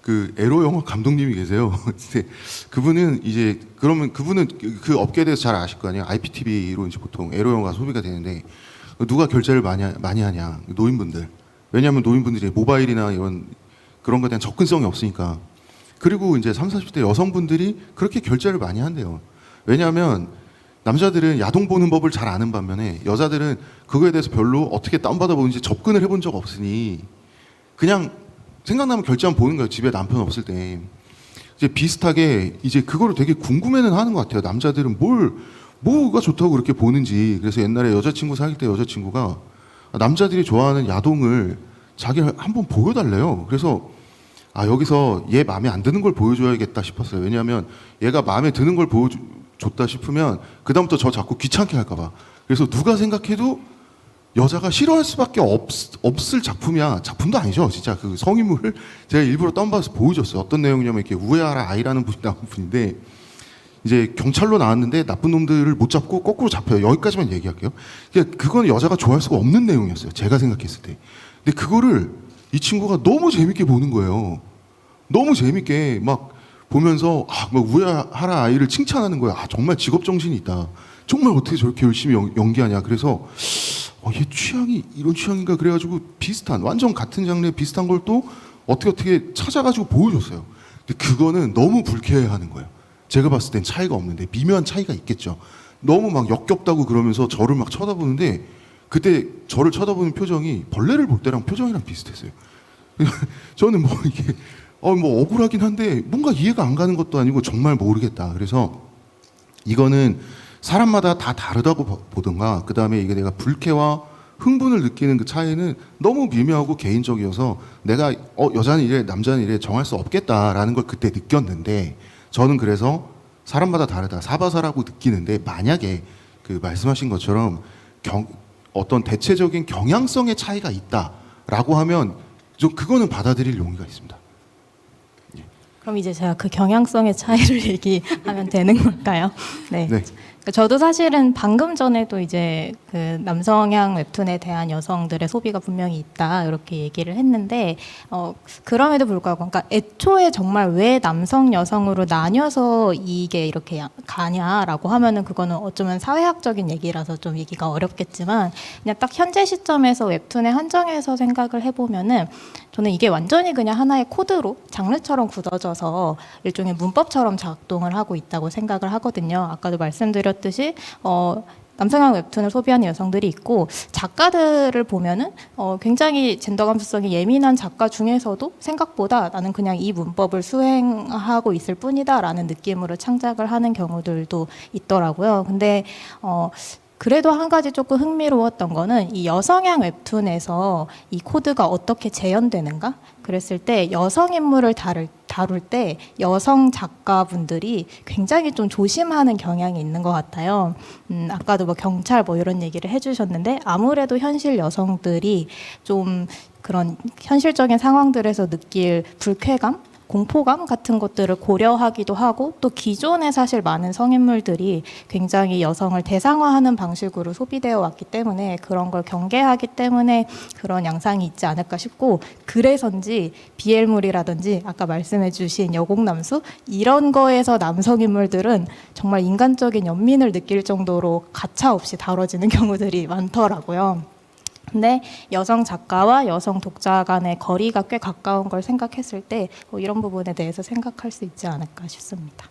그 에로 영화 감독님이 계세요. 근데 그분은 이제 그러면 그분은 그 업계에 대해서 잘 아실 거 아니에요. IPTV로 이제 보통 에로 영화가 소비가 되는데 누가 결제를 많이 하냐? 노인분들. 왜냐하면 노인분들이 모바일이나 이런 그런 거에 대한 접근성이 없으니까. 그리고 이제 30, 40대 여성분들이 그렇게 결제를 많이 한대요. 왜냐하면 남자들은 야동 보는 법을 잘 아는 반면에 여자들은 그거에 대해서 별로 어떻게 다운받아 보는지 접근을 해본 적 없으니 그냥 생각나면 결제하면 보는 거예요. 집에 남편 없을 때. 이제 비슷하게 이제 그거를 되게 궁금해는 하는 것 같아요. 남자들은 뭐가 좋다고 그렇게 보는지. 그래서 옛날에 여자친구 사귈 때 여자친구가 남자들이 좋아하는 야동을 자기가 한번 보여달래요. 그래서 여기서 얘 마음에 안 드는 걸 보여줘야겠다 싶었어요. 왜냐하면 얘가 마음에 드는 걸 보여줬다 싶으면 그다음부터 저 자꾸 귀찮게 할까 봐. 그래서 누가 생각해도 여자가 싫어할 수밖에 없을 작품이야. 작품도 아니죠. 진짜 그 성인물을 제가 일부러 다운받아서 보여줬어요. 어떤 내용이냐면 이렇게 우에하라 아이라는 분이 나온 분인데 이제 경찰로 나왔는데 나쁜 놈들을 못 잡고 거꾸로 잡혀요. 여기까지만 얘기할게요. 그러니까 그건 여자가 좋아할 수가 없는 내용이었어요. 제가 생각했을 때. 근데 그거를 이 친구가 너무 재밌게 보는 거예요. 너무 재밌게 막 보면서 막 우에하라 아이를 칭찬하는 거예요. 정말 직업 정신이 있다. 정말 어떻게 저렇게 열심히 연기하냐. 그래서 얘 취향이 이런 취향인가 그래가지고 완전 같은 장르의 비슷한 걸 또 어떻게 찾아가지고 보여줬어요. 근데 그거는 너무 불쾌해하는 거예요. 제가 봤을 땐 차이가 없는데 미묘한 차이가 있겠죠. 너무 막 역겹다고 그러면서 저를 막 쳐다보는데 그때 저를 쳐다보는 표정이 벌레를 볼 때랑 표정이랑 비슷했어요. 저는 뭐 이게 뭐 억울하긴 한데 뭔가 이해가 안 가는 것도 아니고 정말 모르겠다. 그래서 이거는 사람마다 다 다르다고 보든가 그 다음에 이게 내가 불쾌와 흥분을 느끼는 그 차이는 너무 미묘하고 개인적이어서 내가 여자는 이래 남자는 이래 정할 수 없겠다라는 걸 그때 느꼈는데 저는 그래서 사람마다 다르다 사바사라고 느끼는데 만약에 그 말씀하신 것처럼 어떤 대체적인 경향성의 차이가 있다라고 하면 좀 그거는 받아들일 용의가 있습니다. 그럼 이제 제가 그 경향성의 차이를 얘기하면 되는 걸까요? 네. 네. 저도 사실은 방금 전에도 이제 그 남성향 웹툰에 대한 여성들의 소비가 분명히 있다 이렇게 얘기를 했는데 그럼에도 불구하고 그러니까 애초에 정말 왜 남성 여성으로 나뉘어서 이게 이렇게 가냐라고 하면은 그거는 어쩌면 사회학적인 얘기라서 좀 얘기가 어렵겠지만 그냥 딱 현재 시점에서 웹툰에 한정해서 생각을 해보면은 저는 이게 완전히 그냥 하나의 코드로 장르처럼 굳어져서 일종의 문법처럼 작동을 하고 있다고 생각을 하거든요. 아까도 말씀드렸듯이 남성향 웹툰을 소비하는 여성들이 있고 작가들을 보면은 굉장히 젠더 감수성이 예민한 작가 중에서도 생각보다 나는 그냥 이 문법을 수행하고 있을 뿐이다라는 느낌으로 창작을 하는 경우들도 있더라고요. 근데 그래도 한 가지 조금 흥미로웠던 거는 이 여성향 웹툰에서 이 코드가 어떻게 재현되는가? 그랬을 때 여성 인물을 다룰 때 여성 작가분들이 굉장히 좀 조심하는 경향이 있는 것 같아요. 아까도 뭐 경찰 뭐 이런 얘기를 해주셨는데 아무래도 현실 여성들이 좀 그런 현실적인 상황들에서 느낄 불쾌감? 공포감 같은 것들을 고려하기도 하고 또 기존에 사실 많은 성인물들이 굉장히 여성을 대상화하는 방식으로 소비되어 왔기 때문에 그런 걸 경계하기 때문에 그런 양상이 있지 않을까 싶고 그래서인지 BL물이라든지 아까 말씀해 주신 여공남수 이런 거에서 남성인물들은 정말 인간적인 연민을 느낄 정도로 가차없이 다뤄지는 경우들이 많더라고요. 근데 여성 작가와 여성 독자 간의 거리가 꽤 가까운 걸 생각했을 때 이런 부분에 대해서 생각할 수 있지 않을까 싶습니다.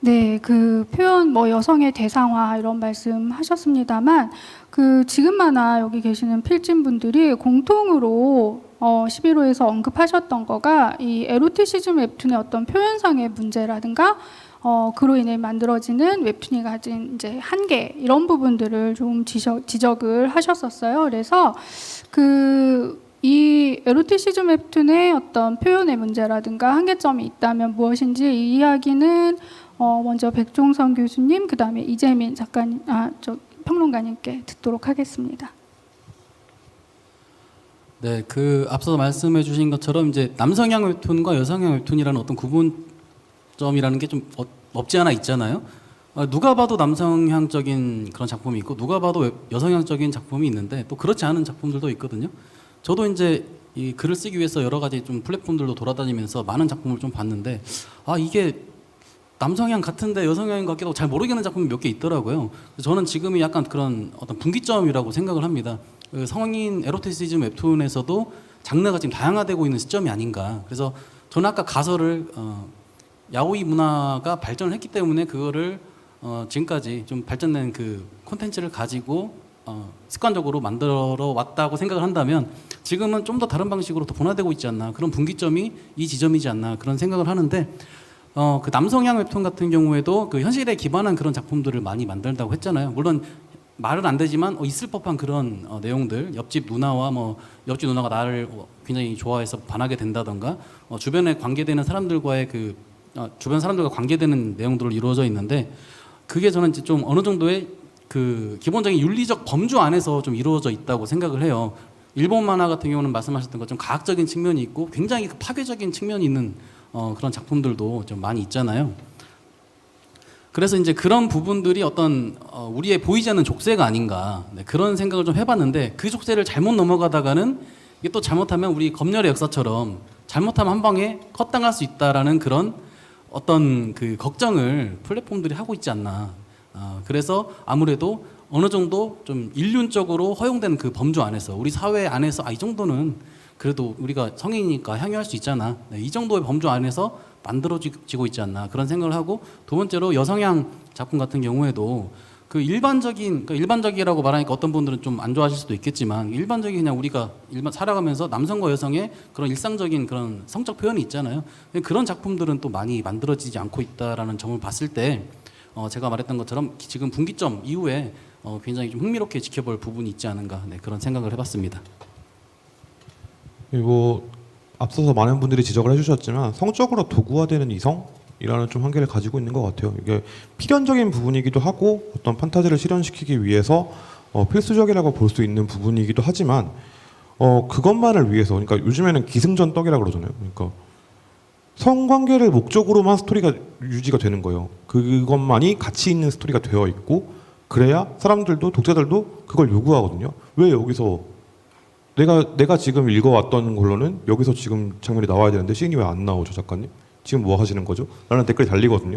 네, 그 표현 뭐 여성의 대상화 이런 말씀하셨습니다만 그 지금 만화 여기 계시는 필진분들이 공통으로 11호에서 언급하셨던 거가 이 에로티시즘 웹툰의 어떤 표현상의 문제라든가 그로 인해 만들어지는 웹툰이 가진 이제 한계 이런 부분들을 좀 지적을 하셨었어요. 그래서 이 에로티시즘 웹툰의 어떤 표현의 문제라든가 한계점이 있다면 무엇인지 이 이야기는 먼저 백종선 교수님, 그 다음에 이재민 작가님, 평론가님께 듣도록 하겠습니다. 네, 그 앞서 말씀해주신 것처럼 이제 남성향 웹툰과 여성향 웹툰이라는 어떤 구분점이라는 게 좀 없지 않아 있잖아요. 누가 봐도 남성향적인 그런 작품이 있고 누가 봐도 여성향적인 작품이 있는데 또 그렇지 않은 작품들도 있거든요. 저도 이제 이 글을 쓰기 위해서 여러 가지 좀 플랫폼들도 돌아다니면서 많은 작품을 좀 봤는데 이게 남성향 같은데 여성향인 것 같기도 하고 잘 모르겠는 작품이 몇 개 있더라고요. 저는 지금이 약간 그런 어떤 분기점이라고 생각을 합니다. 그 성인 에로티시즘 웹툰에서도 장르가 지금 다양화되고 있는 시점이 아닌가. 그래서 저는 아까 가설을 야오이 문화가 발전을 했기 때문에 그거를 지금까지 좀 발전된 그 콘텐츠를 가지고 습관적으로 만들어 왔다고 생각을 한다면 지금은 좀 더 다른 방식으로 더 변화되고 있지 않나. 그런 분기점이 이 지점이지 않나 그런 생각을 하는데 그 남성향 웹툰 같은 경우에도 그 현실에 기반한 그런 작품들을 많이 만든다고 했잖아요. 물론 말은 안 되지만 있을 법한 그런 내용들, 옆집 누나와 옆집 누나가 나를 굉장히 좋아해서 반하게 된다던가 주변에 관계되는 사람들과의 주변 사람들과 관계되는 내용들로 이루어져 있는데 그게 저는 이제 좀 어느 정도의 그 기본적인 윤리적 범주 안에서 좀 이루어져 있다고 생각을 해요. 일본 만화 같은 경우는 말씀하셨던 것처럼 과학적인 측면이 있고 굉장히 파괴적인 측면이 있는 그런 작품들도 좀 많이 있잖아요. 그래서 이제 그런 부분들이 어떤 우리의 보이지 않는 족쇄가 아닌가 그런 생각을 좀 해봤는데 그 족쇄를 잘못 넘어가다가는 이게 또 잘못하면 우리 검열의 역사처럼 잘못하면 한 방에 컷당할 수 있다라는 그런 어떤 그 걱정을 플랫폼들이 하고 있지 않나. 그래서 아무래도 어느 정도 좀 인륜적으로 허용되는 그 범주 안에서 우리 사회 안에서 이 정도는 그래도 우리가 성인이니까 향유할 수 있잖아. 네, 이 정도의 범주 안에서 만들어지고 있지 않나 그런 생각을 하고, 두 번째로 여성향 작품 같은 경우에도 그 일반적이라고 말하니까 어떤 분들은 좀 안 좋아하실 수도 있겠지만, 일반적인 그냥 우리가 살아가면서 남성과 여성의 그런 일상적인 그런 성적 표현이 있잖아요. 그런 작품들은 또 많이 만들어지지 않고 있다라는 점을 봤을 때 제가 말했던 것처럼 지금 분기점 이후에 굉장히 좀 흥미롭게 지켜볼 부분이 있지 않은가, 네, 그런 생각을 해봤습니다. 그리고 앞서서 많은 분들이 지적을 해주셨지만 성적으로 도구화되는 이성이라는 좀 한계를 가지고 있는 것 같아요. 이게 필연적인 부분이기도 하고 어떤 판타지를 실현시키기 위해서 필수적이라고 볼 수 있는 부분이기도 하지만 그것만을 위해서, 그러니까 요즘에는 기승전떡이라고 그러잖아요. 그러니까 성관계를 목적으로만 스토리가 유지가 되는 거예요. 그것만이 가치 있는 스토리가 되어 있고, 그래야 사람들도, 독자들도 그걸 요구하거든요. 왜 여기서 내가 지금 읽어왔던 걸로는 여기서 지금 장면이 나와야 되는데 시인이 왜 안 나오죠, 작가님? 지금 뭐 하시는 거죠? 라는 댓글이 달리거든요.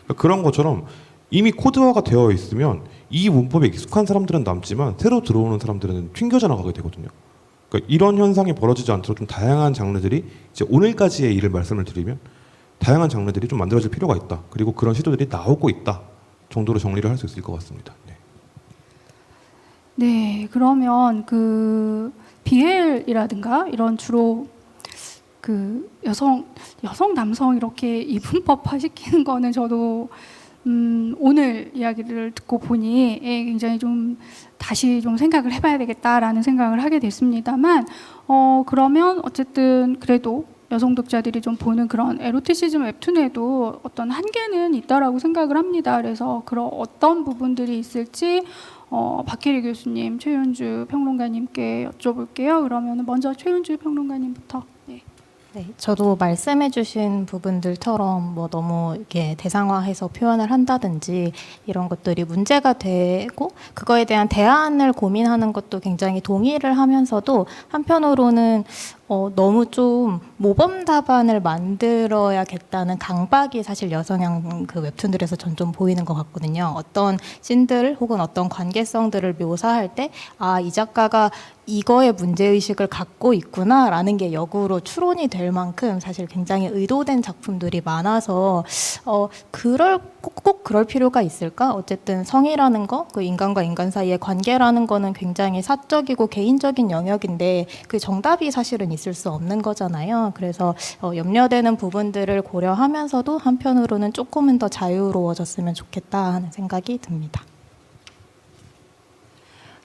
그러니까 그런 것처럼 이미 코드화가 되어 있으면 이 문법에 익숙한 사람들은 남지만 새로 들어오는 사람들은 튕겨져 나가게 되거든요. 그러니까 이런 현상이 벌어지지 않도록 좀 다양한 장르들이, 이제 오늘까지의 일을 말씀을 드리면 다양한 장르들이 좀 만들어질 필요가 있다. 그리고 그런 시도들이 나오고 있다 정도로 정리를 할 수 있을 것 같습니다. 네. 네, 그러면 그 BL이라든가 이런 주로 그 여성 남성 이렇게 이분법화 시키는 거는 저도 오늘 이야기를 듣고 보니 굉장히 좀 다시 좀 생각을 해봐야 되겠다라는 생각을 하게 됐습니다만, 그러면 어쨌든 그래도 여성 독자들이 좀 보는 그런 에로티시즘 웹툰에도 어떤 한계는 있다라고 생각을 합니다. 그래서 그런 어떤 부분들이 있을지 박혜리 교수님, 최윤주 평론가님께 여쭤볼게요. 그러면 먼저 최윤주 평론가님부터. 네. 네, 저도 말씀해주신 부분들처럼 뭐 너무 이렇게 대상화해서 표현을 한다든지 이런 것들이 문제가 되고 그거에 대한 대안을 고민하는 것도 굉장히 동의를 하면서도, 한편으로는 너무 좀 모범 답안을 만들어야겠다는 강박이 사실 여성향 그 웹툰들에서 전 좀 보이는 것 같거든요. 어떤 씬들 혹은 어떤 관계성들을 묘사할 때 이 작가가 이거의 문제의식을 갖고 있구나라는 게 역으로 추론이 될 만큼 사실 굉장히 의도된 작품들이 많아서 꼭 그럴 필요가 있을까? 어쨌든 성이라는 거, 그 인간과 인간 사이의 관계라는 거는 굉장히 사적이고 개인적인 영역인데 그 정답이 사실은 있을 수 없는 거잖아요. 그래서 염려되는 부분들을 고려하면서도 한편으로는 조금은 더 자유로워졌으면 좋겠다 하는 생각이 듭니다.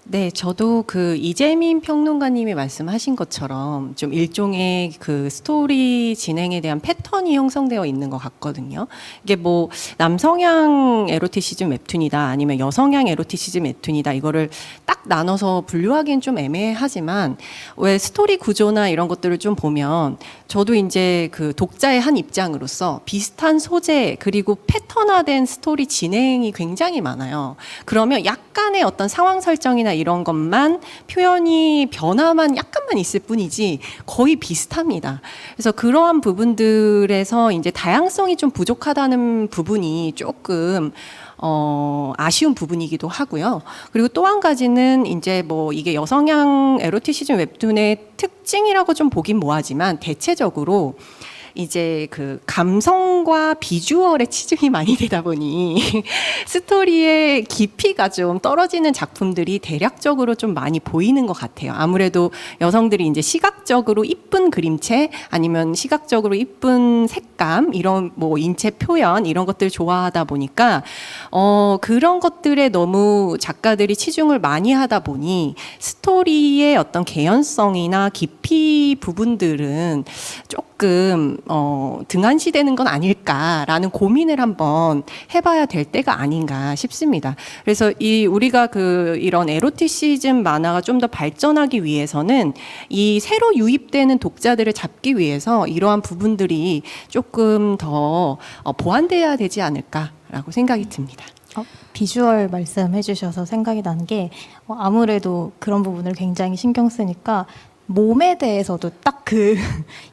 네, 저도 그 이재민 평론가님이 말씀하신 것처럼 좀 일종의 그 스토리 진행에 대한 패턴이 형성되어 있는 것 같거든요. 이게 뭐 남성향 에로티시즘 웹툰이다, 아니면 여성향 에로티시즘 웹툰이다, 이거를 딱 나눠서 분류하기는 좀 애매하지만, 왜 스토리 구조나 이런 것들을 좀 보면 저도 이제 그 독자의 한 입장으로서 비슷한 소재 그리고 패턴화된 스토리 진행이 굉장히 많아요. 그러면 약간의 어떤 상황 설정이나 이런 것만 표현이 변화만 약간만 있을 뿐이지 거의 비슷합니다. 그래서 그러한 부분들에서 이제 다양성이 좀 부족하다는 부분이 조금 아쉬운 부분이기도 하고요. 그리고 또 한 가지는 이제 뭐 이게 여성향 에로티시즘 웹툰의 특징이라고 좀 보긴 뭐하지만, 대체적으로 이제 그 감성과 비주얼에 치중이 많이 되다 보니 스토리의 깊이가 좀 떨어지는 작품들이 대략적으로 좀 많이 보이는 것 같아요. 아무래도 여성들이 이제 시각적으로 이쁜 그림체, 아니면 시각적으로 이쁜 색감, 이런 뭐 인체 표현 이런 것들 좋아하다 보니까 그런 것들에 너무 작가들이 치중을 많이 하다 보니 스토리의 어떤 개연성이나 깊이 부분들은 조금 등한시되는 건 아닐까라는 고민을 한번 해봐야 될 때가 아닌가 싶습니다. 그래서 우리가 이런 에로티시즘 만화가 좀 더 발전하기 위해서는 이 새로 유입되는 독자들을 잡기 위해서 이러한 부분들이 조금 더 보완돼야 되지 않을까라고 생각이 듭니다. 비주얼 말씀해 주셔서 생각이 나는 게, 아무래도 그런 부분을 굉장히 신경 쓰니까 몸에 대해서도 딱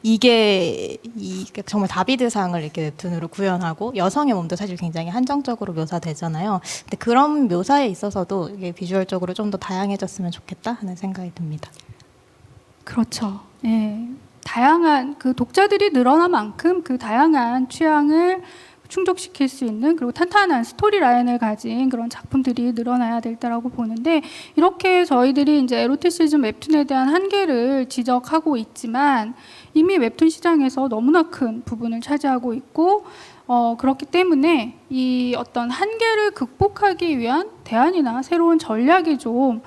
이게 정말 다비드상을 이렇게 웹툰으로 구현하고, 여성의 몸도 사실 굉장히 한정적으로 묘사되잖아요. 근데 그런 묘사에 있어서도 이게 비주얼적으로 좀 더 다양해졌으면 좋겠다 하는 생각이 듭니다. 그렇죠. 예. 다양한 그 독자들이 늘어난 만큼 그 다양한 취향을 충족시킬 수 있는 그리고 탄탄한 스토리 라인을 가진 그런 작품들이 늘어나야 될 때라고 보는데 이렇게 저희들이 이제 에로티시즘 웹툰에 대한 한계를 지적하고 있지만 이미 웹툰 시장에서 너무나 큰 부분을 차지하고 있고 그렇기 때문에 이 어떤 한계를 극복하기 위한 대안이나 새로운 전략이 좀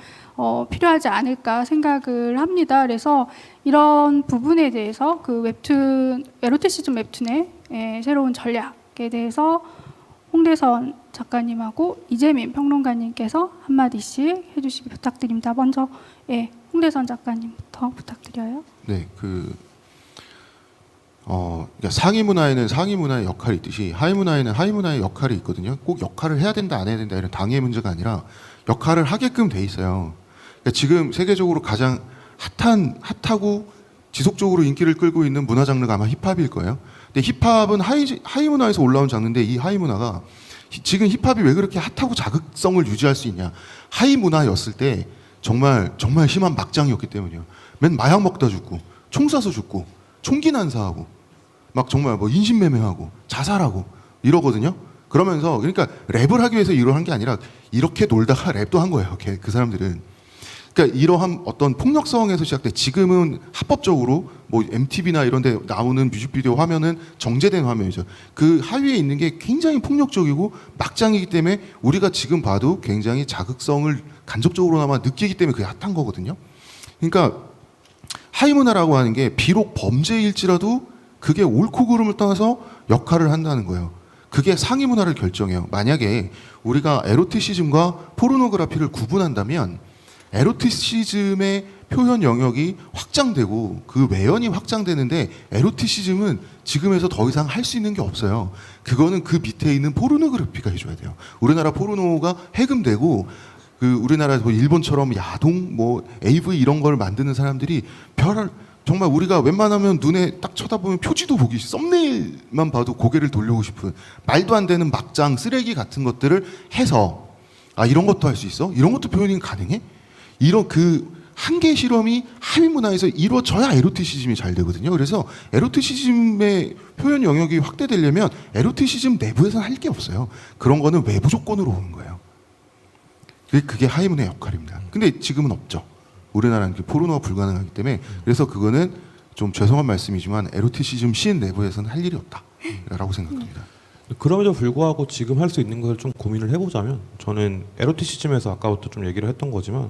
필요하지 않을까 생각을 합니다. 그래서 이런 부분에 대해서 그 웹툰 에로티시즘 웹툰의 새로운 전략에 대해서 홍대선 작가님하고 이재민 평론가님께서 한마디씩 해주시기 부탁드립니다. 먼저 홍대선 작가님부터 부탁드려요. 네, 그러니까 상위 문화에는 상위 문화의 역할이 있듯이 하위 문화에는 하위 문화의 역할이 있거든요. 꼭 역할을 해야 된다 안 해야 된다 이런 당위의 문제가 아니라 역할을 하게끔 돼 있어요. 그러니까 지금 세계적으로 가장 핫하고 지속적으로 인기를 끌고 있는 문화 장르가 아마 힙합일 거예요. 근데 힙합은 하위 문화에서 올라온 장르인데 이 하위 문화가 지금 힙합이 왜 그렇게 핫하고 자극성을 유지할 수 있냐? 하위 문화였을 때 정말 심한 막장이었기 때문이에요. 맨 마약 먹다 죽고 총 쏴서 죽고 총기 난사하고 막 정말 뭐 인신매매하고 자살하고 이러거든요. 그러면서 그러니까 랩을 하기 위해서 이러한 게 아니라 이렇게 놀다가 랩도 한 거예요. 그 사람들은. 그러니까 이러한 어떤 폭력성에서 시작돼 지금은 합법적으로 뭐 MTV나 이런 데 나오는 뮤직비디오 화면은 정제된 화면이죠. 그 하위에 있는 게 굉장히 폭력적이고 막장이기 때문에 우리가 지금 봐도 굉장히 자극성을 간접적으로나마 느끼기 때문에 그게 핫한 거거든요. 그러니까 하위 문화라고 하는 게 비록 범죄일지라도 그게 옳고 그름을 떠나서 역할을 한다는 거예요. 그게 상위 문화를 결정해요. 만약에 우리가 에로티시즘과 포르노그라피를 구분한다면 에로티시즘의 표현 영역이 확장되고 그 외연이 확장되는데 에로티시즘은 지금에서 더 이상 할 수 있는 게 없어요. 그거는 그 밑에 있는 포르노그래피가 해줘야 돼요. 우리나라 포르노가 해금되고 그 우리나라 뭐 일본처럼 야동 뭐 AV 이런 걸 만드는 사람들이 정말 우리가 웬만하면 눈에 딱 쳐다보면 표지도 보기 썸네일만 봐도 고개를 돌리고 싶은 말도 안 되는 막장 쓰레기 같은 것들을 해서 이런 것도 할 수 있어? 이런 것도 표현이 가능해? 이런 그 한계 실험이 하위 문화에서 이루어져야 에로티시즘이 잘 되거든요. 그래서 에로티시즘의 표현 영역이 확대되려면 에로티시즘 내부에서는 할 게 없어요. 그런 거는 외부 조건으로 오는 거예요. 그게 하위 문화의 역할입니다. 근데 지금은 없죠. 우리나라는 포르노가 불가능하기 때문에 그래서 그거는 좀 죄송한 말씀이지만 에로티시즘 시인 내부에서는 할 일이 없다라고 생각합니다. 그럼에도 불구하고 지금 할 수 있는 것을 좀 고민을 해보자면 저는 에로티시즘에서 아까부터 좀 얘기를 했던 거지만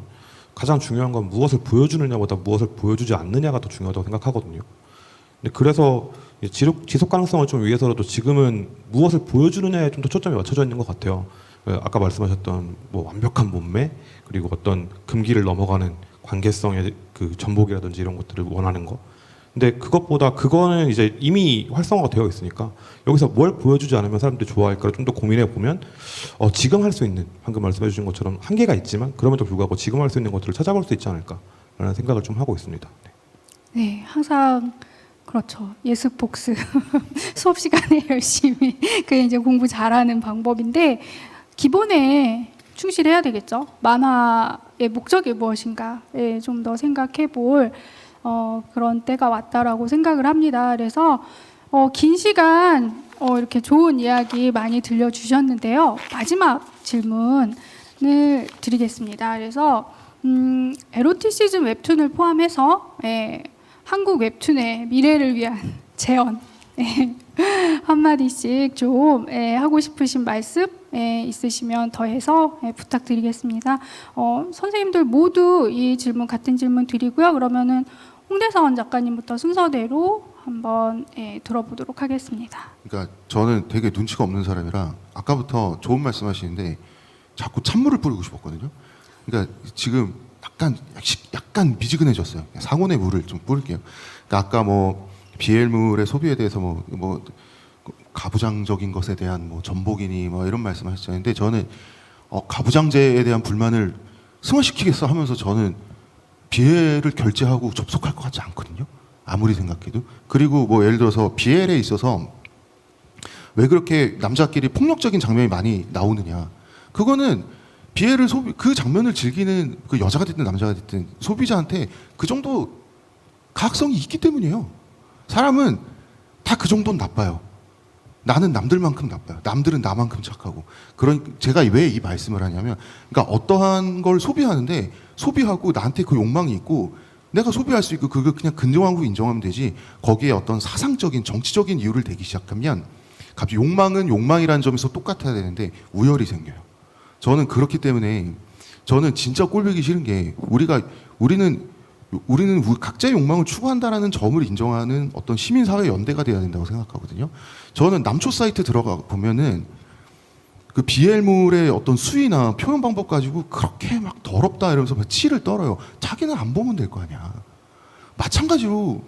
가장 중요한 건 무엇을 보여주느냐보다 무엇을 보여주지 않느냐가 더 중요하다고 생각하거든요. 근데 그래서 지속 가능성을 좀 위해서라도 지금은 무엇을 보여주느냐에 좀 더 초점이 맞춰져 있는 것 같아요. 아까 말씀하셨던 뭐 완벽한 몸매 그리고 어떤 금기를 넘어가는 관계성의 그 전복이라든지 이런 것들을 원하는 거. 근데 그것보다 그거는 이제 이미 활성화가 되어 있으니까 여기서 뭘 보여주지 않으면 사람들이 좋아할까를 좀 더 고민해 보면 지금 할 수 있는 방금 말씀해 주신 것처럼 한계가 있지만 그럼에도 불구하고 지금 할 수 있는 것들을 찾아볼 수 있지 않을까라는 생각을 좀 하고 있습니다. 네, 항상 그렇죠. 예습 복습 수업 시간에 열심히 그게 이제 공부 잘하는 방법인데 기본에 충실해야 되겠죠. 만화의 목적이 무엇인가에 좀 더 생각해 볼 그런 때가 왔다라고 생각을 합니다. 그래서 긴 시간 이렇게 좋은 이야기 많이 들려주셨는데요. 마지막 질문을 드리겠습니다. 그래서 에로티시즘 웹툰을 포함해서 한국 웹툰의 미래를 위한 제언 한마디씩 좀 하고 싶으신 말씀 있으시면 더해서 부탁드리겠습니다. 선생님들 모두 이 질문 같은 질문 드리고요. 그러면은 홍대선 작가님부터 순서대로 한번 들어보도록 하겠습니다. 그러니까 저는 되게 눈치가 없는 사람이라 아까부터 좋은 말씀하시는데 자꾸 찬물을 뿌리고 싶었거든요. 그러니까 지금 약간 미지근해졌어요. 상온의 물을 좀 뿌릴게요. 그러니까 아까 뭐 비엘물의 소비에 대해서 뭐 가부장적인 것에 대한 뭐 전복이니 뭐 이런 말씀하셨잖아요. 근데 저는 가부장제에 대한 불만을 승화시키겠어 하면서 저는 비엘을 결제하고 접속할 것 같지 않거든요. 아무리 생각해도. 그리고 뭐 예를 들어서 비엘에 있어서 왜 그렇게 남자끼리 폭력적인 장면이 많이 나오느냐. 그거는 비엘을 그 장면을 즐기는 그 여자가 됐든 남자가 됐든 소비자한테 그 정도 가학성이 있기 때문이에요. 사람은 다 그 정도는 나빠요. 나는 남들만큼 나빠요. 남들은 나만큼 착하고. 제가 왜 이 말씀을 하냐면, 그러니까 어떠한 걸 소비하는데 소비하고 나한테 그 욕망이 있고 내가 소비할 수 있고 그걸 그냥 긍정하고 인정하면 되지, 거기에 어떤 사상적인 정치적인 이유를 대기 시작하면 갑자기 욕망은 욕망이라는 점에서 똑같아야 되는데 우열이 생겨요. 저는 그렇기 때문에 저는 진짜 꼴보기 싫은 게 우리는 각자의 욕망을 추구한다라는 점을 인정하는 어떤 시민사회 연대가 돼야 된다고 생각하거든요. 저는 남초 사이트 들어가 보면은 그 BL물의 어떤 수위나 표현 방법 가지고 그렇게 막 더럽다 이러면서 막 치를 떨어요. 자기는 안 보면 될 거 아니야. 마찬가지로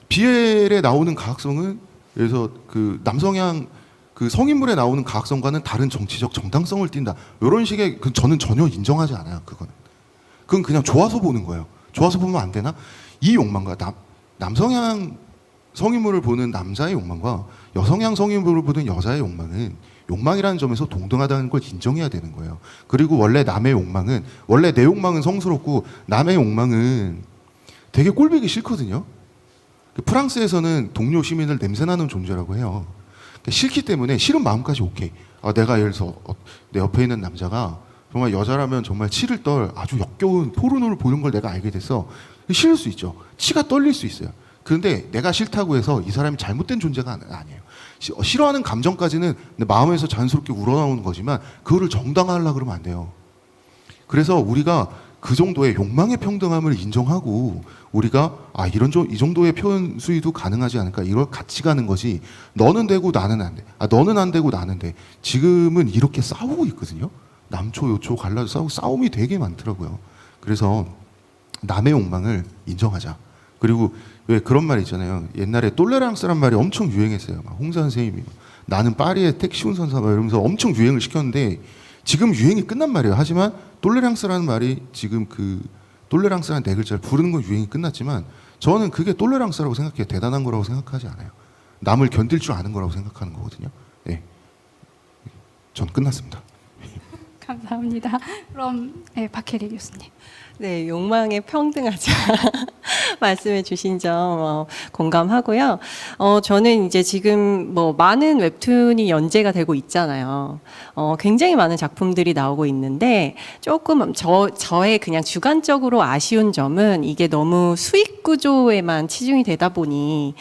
BL에 나오는 가학성은, 그래서 그 남성향 그 성인물에 나오는 가학성과는 다른 정치적 정당성을 띈다, 이런 식의, 저는 전혀 인정하지 않아요. 그건 그냥 좋아서 보는 거예요. 좋아서 보면 안 되나? 이 욕망과 남성향 성인물을 보는 남자의 욕망과 여성향 성인물을 보는 여자의 욕망은 욕망이라는 점에서 동등하다는 걸 인정해야 되는 거예요. 그리고 원래 내 욕망은 성스럽고 남의 욕망은 되게 꼴보기 싫거든요. 프랑스에서는 동료 시민을 냄새나는 존재라고 해요. 싫기 때문에 싫은 마음까지 오케이. 내가 예를 들어서 내 옆에 있는 남자가 정말 여자라면 정말 치를 떨 아주 역겨운 포르노를 보는 걸 내가 알게 돼서 싫을 수 있죠. 치가 떨릴 수 있어요. 그런데 내가 싫다고 해서 이 사람이 잘못된 존재가 아니에요. 싫어하는 감정까지는 내 마음에서 자연스럽게 우러나오는 거지만 그거를 정당화하려고 그러면 안 돼요. 그래서 우리가 그 정도의 욕망의 평등함을 인정하고 우리가 이 정도의 표현 수위도 가능하지 않을까, 이걸 같이 가는 것이, 너는 되고 나는 안 돼. 너는 안 되고 나는 돼. 지금은 이렇게 싸우고 있거든요. 남초 요초 갈라서 싸움이 되게 많더라고요. 그래서 남의 욕망을 인정하자. 그리고 왜 그런 말 있잖아요. 옛날에 똘레랑스란 말이 엄청 유행했어요. 홍사 선생님이 나는 파리의 택시 운전사 이러면서 엄청 유행을 시켰는데 지금 유행이 끝난 말이에요. 하지만 똘레랑스라는 말이 지금 똘레랑스라는 네 글자를 부르는 건 유행이 끝났지만 저는 그게 똘레랑스라고 생각해요. 대단한 거라고 생각하지 않아요. 남을 견딜 줄 아는 거라고 생각하는 거거든요. 네. 전 끝났습니다. 감사합니다. 그럼 박혜리 교수님. 네, 욕망에 평등하자 말씀해 주신 점 공감하고요. 저는 이제 지금 많은 웹툰이 연재가 되고 있잖아요. 굉장히 많은 작품들이 나오고 있는데 조금 저의 그냥 주관적으로 아쉬운 점은 이게 너무 수익 구조에만 치중이 되다 보니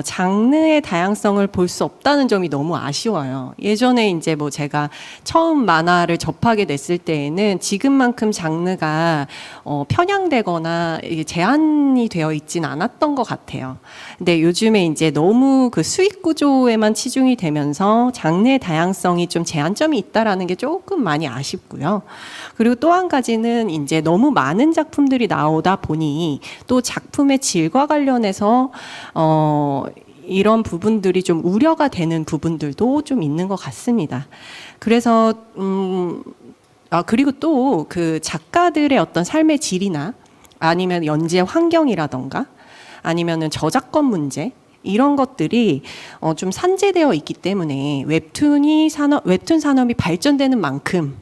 장르의 다양성을 볼 수 없다는 점이 너무 아쉬워요. 예전에 이제 제가 처음 만화를 접하게 됐을 때에는 지금만큼 장르가 편향되거나 제한이 되어 있진 않았던 것 같아요. 근데 요즘에 이제 너무 그 수익 구조에만 치중이 되면서 장르의 다양성이 좀 제한점이 있다라는 게 조금 많이 아쉽고요. 그리고 또 한 가지는 이제 너무 많은 작품들이 나오다 보니 또 작품의 질과 관련해서 이런 부분들이 좀 우려가 되는 부분들도 좀 있는 것 같습니다. 그래서 그리고 또 그 작가들의 어떤 삶의 질이나 아니면 연재 환경이라던가 아니면은 저작권 문제 이런 것들이 좀 산재되어 있기 때문에 웹툰 산업이 발전되는 만큼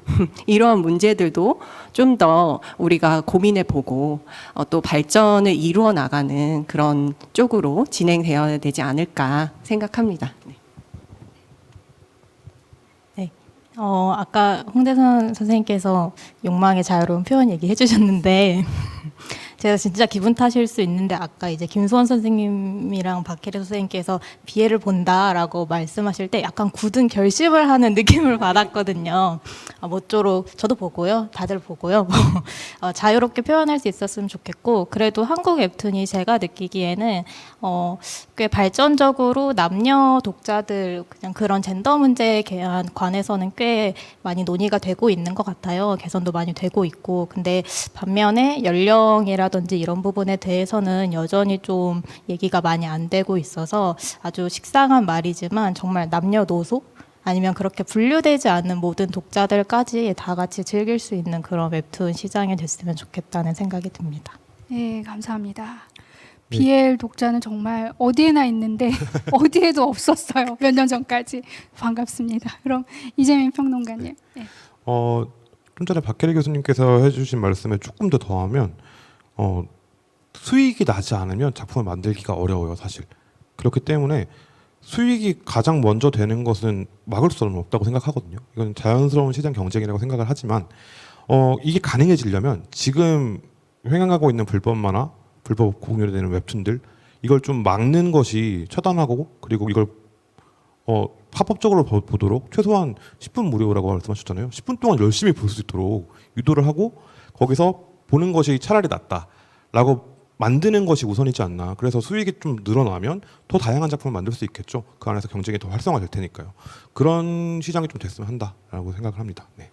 이러한 문제들도 좀 더 우리가 고민해 보고 또 발전을 이루어 나가는 그런 쪽으로 진행되어야 되지 않을까 생각합니다. 네. 아까 홍대선 선생님께서 욕망의 자유로운 표현 얘기해 주셨는데 제가 진짜 기분 탓일 수 있는데 아까 이제 김수원 선생님이랑 박혜리 선생님께서 비애를 본다라고 말씀하실 때 약간 굳은 결심을 하는 느낌을 받았거든요. 모쪼록 저도 보고요. 다들 보고요. 자유롭게 표현할 수 있었으면 좋겠고 그래도 한국 웹툰이 제가 느끼기에는 꽤 발전적으로 남녀 독자들 그냥 그런 젠더 문제에 관해서는 꽤 많이 논의가 되고 있는 것 같아요. 개선도 많이 되고 있고 근데 반면에 연령이라든지 이런 부분에 대해서는 여전히 좀 얘기가 많이 안 되고 있어서 아주 식상한 말이지만 정말 남녀노소 아니면 그렇게 분류되지 않는 모든 독자들까지 다 같이 즐길 수 있는 그런 웹툰 시장이 됐으면 좋겠다는 생각이 듭니다. 네, 감사합니다. BL 독자는 정말 어디에나 있는데 어디에도 없었어요. 몇 년 전까지. 반갑습니다. 그럼 이재민 평론가님. 네. 좀 전에 박혜리 교수님께서 해주신 말씀에 조금 더 더하면 수익이 나지 않으면 작품을 만들기가 어려워요, 사실. 그렇기 때문에 수익이 가장 먼저 되는 것은 막을 수는 없다고 생각하거든요. 이건 자연스러운 시장 경쟁이라고 생각을 하지만 이게 가능해지려면 지금 횡행하고 있는 불법 만화, 불법 공유되는 웹툰들 이걸 좀 막는 것이 처단하고 그리고 이걸 합법적으로 보도록 최소한 10분 무료라고 말씀하셨잖아요. 10분 동안 열심히 볼 수 있도록 유도를 하고 거기서 보는 것이 차라리 낫다라고 만드는 것이 우선이지 않나. 그래서 수익이 좀 늘어나면 더 다양한 작품을 만들 수 있겠죠. 그 안에서 경쟁이 더 활성화될 테니까요. 그런 시장이 좀 됐으면 한다라고 생각을 합니다. 네.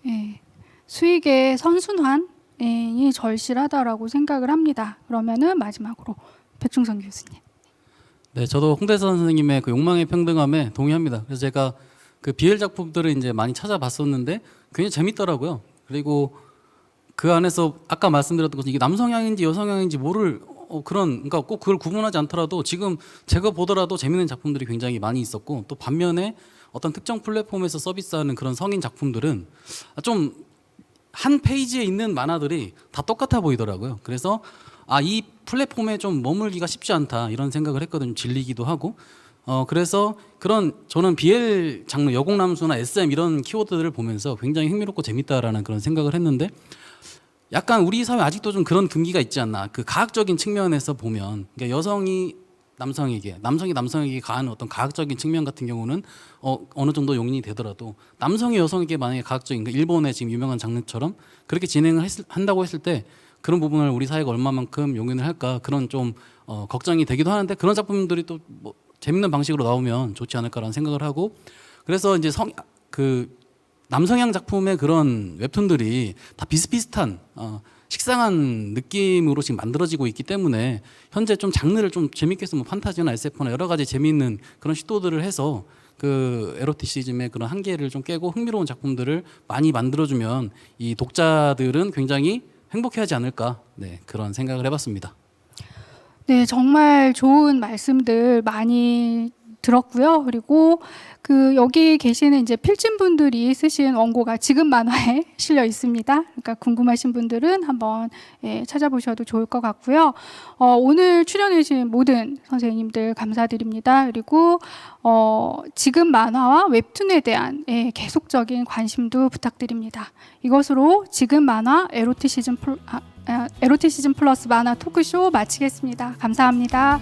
예, 수익의 선순환이 절실하다라고 생각을 합니다. 그러면은 마지막으로 백중선 교수님. 네, 저도 홍대선 선생님의 그 욕망의 평등함에 동의합니다. 그래서 제가 그 BL 작품들을 이제 많이 찾아봤었는데 굉장히 재밌더라고요. 그리고 그 안에서 아까 말씀드렸던 것은 이게 남성향인지 여성향인지 모를 그러니까 꼭 그걸 구분하지 않더라도 지금 제가 보더라도 재밌는 작품들이 굉장히 많이 있었고 또 반면에 어떤 특정 플랫폼에서 서비스하는 그런 성인 작품들은 좀 한 페이지에 있는 만화들이 다 똑같아 보이더라고요. 그래서 이 플랫폼에 좀 머물기가 쉽지 않다 이런 생각을 했거든요. 질리기도 하고 그래서 그런 저는 BL 장르 여공남수나 SM 이런 키워드들을 보면서 굉장히 흥미롭고 재밌다라는 그런 생각을 했는데 약간 우리 사회 아직도 좀 그런 금기가 있지 않나. 그 가학적인 측면에서 보면 그러니까 여성이 남성에게 남성이 남성에게 가하는 어떤 가학적인 측면 같은 경우는 어느 정도 용인이 되더라도 남성이 여성에게 만약에 가학적인 그러니까 일본의 지금 유명한 장르처럼 그렇게 진행을 한다고 했을 때 그런 부분을 우리 사회가 얼마만큼 용인을 할까 그런 좀 걱정이 되기도 하는데 그런 작품들이 또 뭐 재밌는 방식으로 나오면 좋지 않을까라는 생각을 하고 그래서 이제 남성향 작품의 그런 웹툰들이 다 비슷비슷한 식상한 느낌으로 지금 만들어지고 있기 때문에 현재 좀 장르를 좀 재밌게 해서 뭐 판타지나 SF나 여러 가지 재미있는 그런 시도들을 해서 그 에로티시즘의 그런 한계를 좀 깨고 흥미로운 작품들을 많이 만들어주면 이 독자들은 굉장히 행복해하지 않을까 그런 생각을 해봤습니다. 네, 정말 좋은 말씀들 많이 들었고요. 그리고 그 여기 계시는 이제 필진분들이 쓰신 원고가 지금 만화에 실려 있습니다. 그러니까 궁금하신 분들은 한번 찾아보셔도 좋을 것 같고요. 오늘 출연해주신 모든 선생님들 감사드립니다. 그리고 지금 만화와 웹툰에 대한 계속적인 관심도 부탁드립니다. 이것으로 지금 만화 에로티시즘 플러스 만화 토크쇼 마치겠습니다. 감사합니다.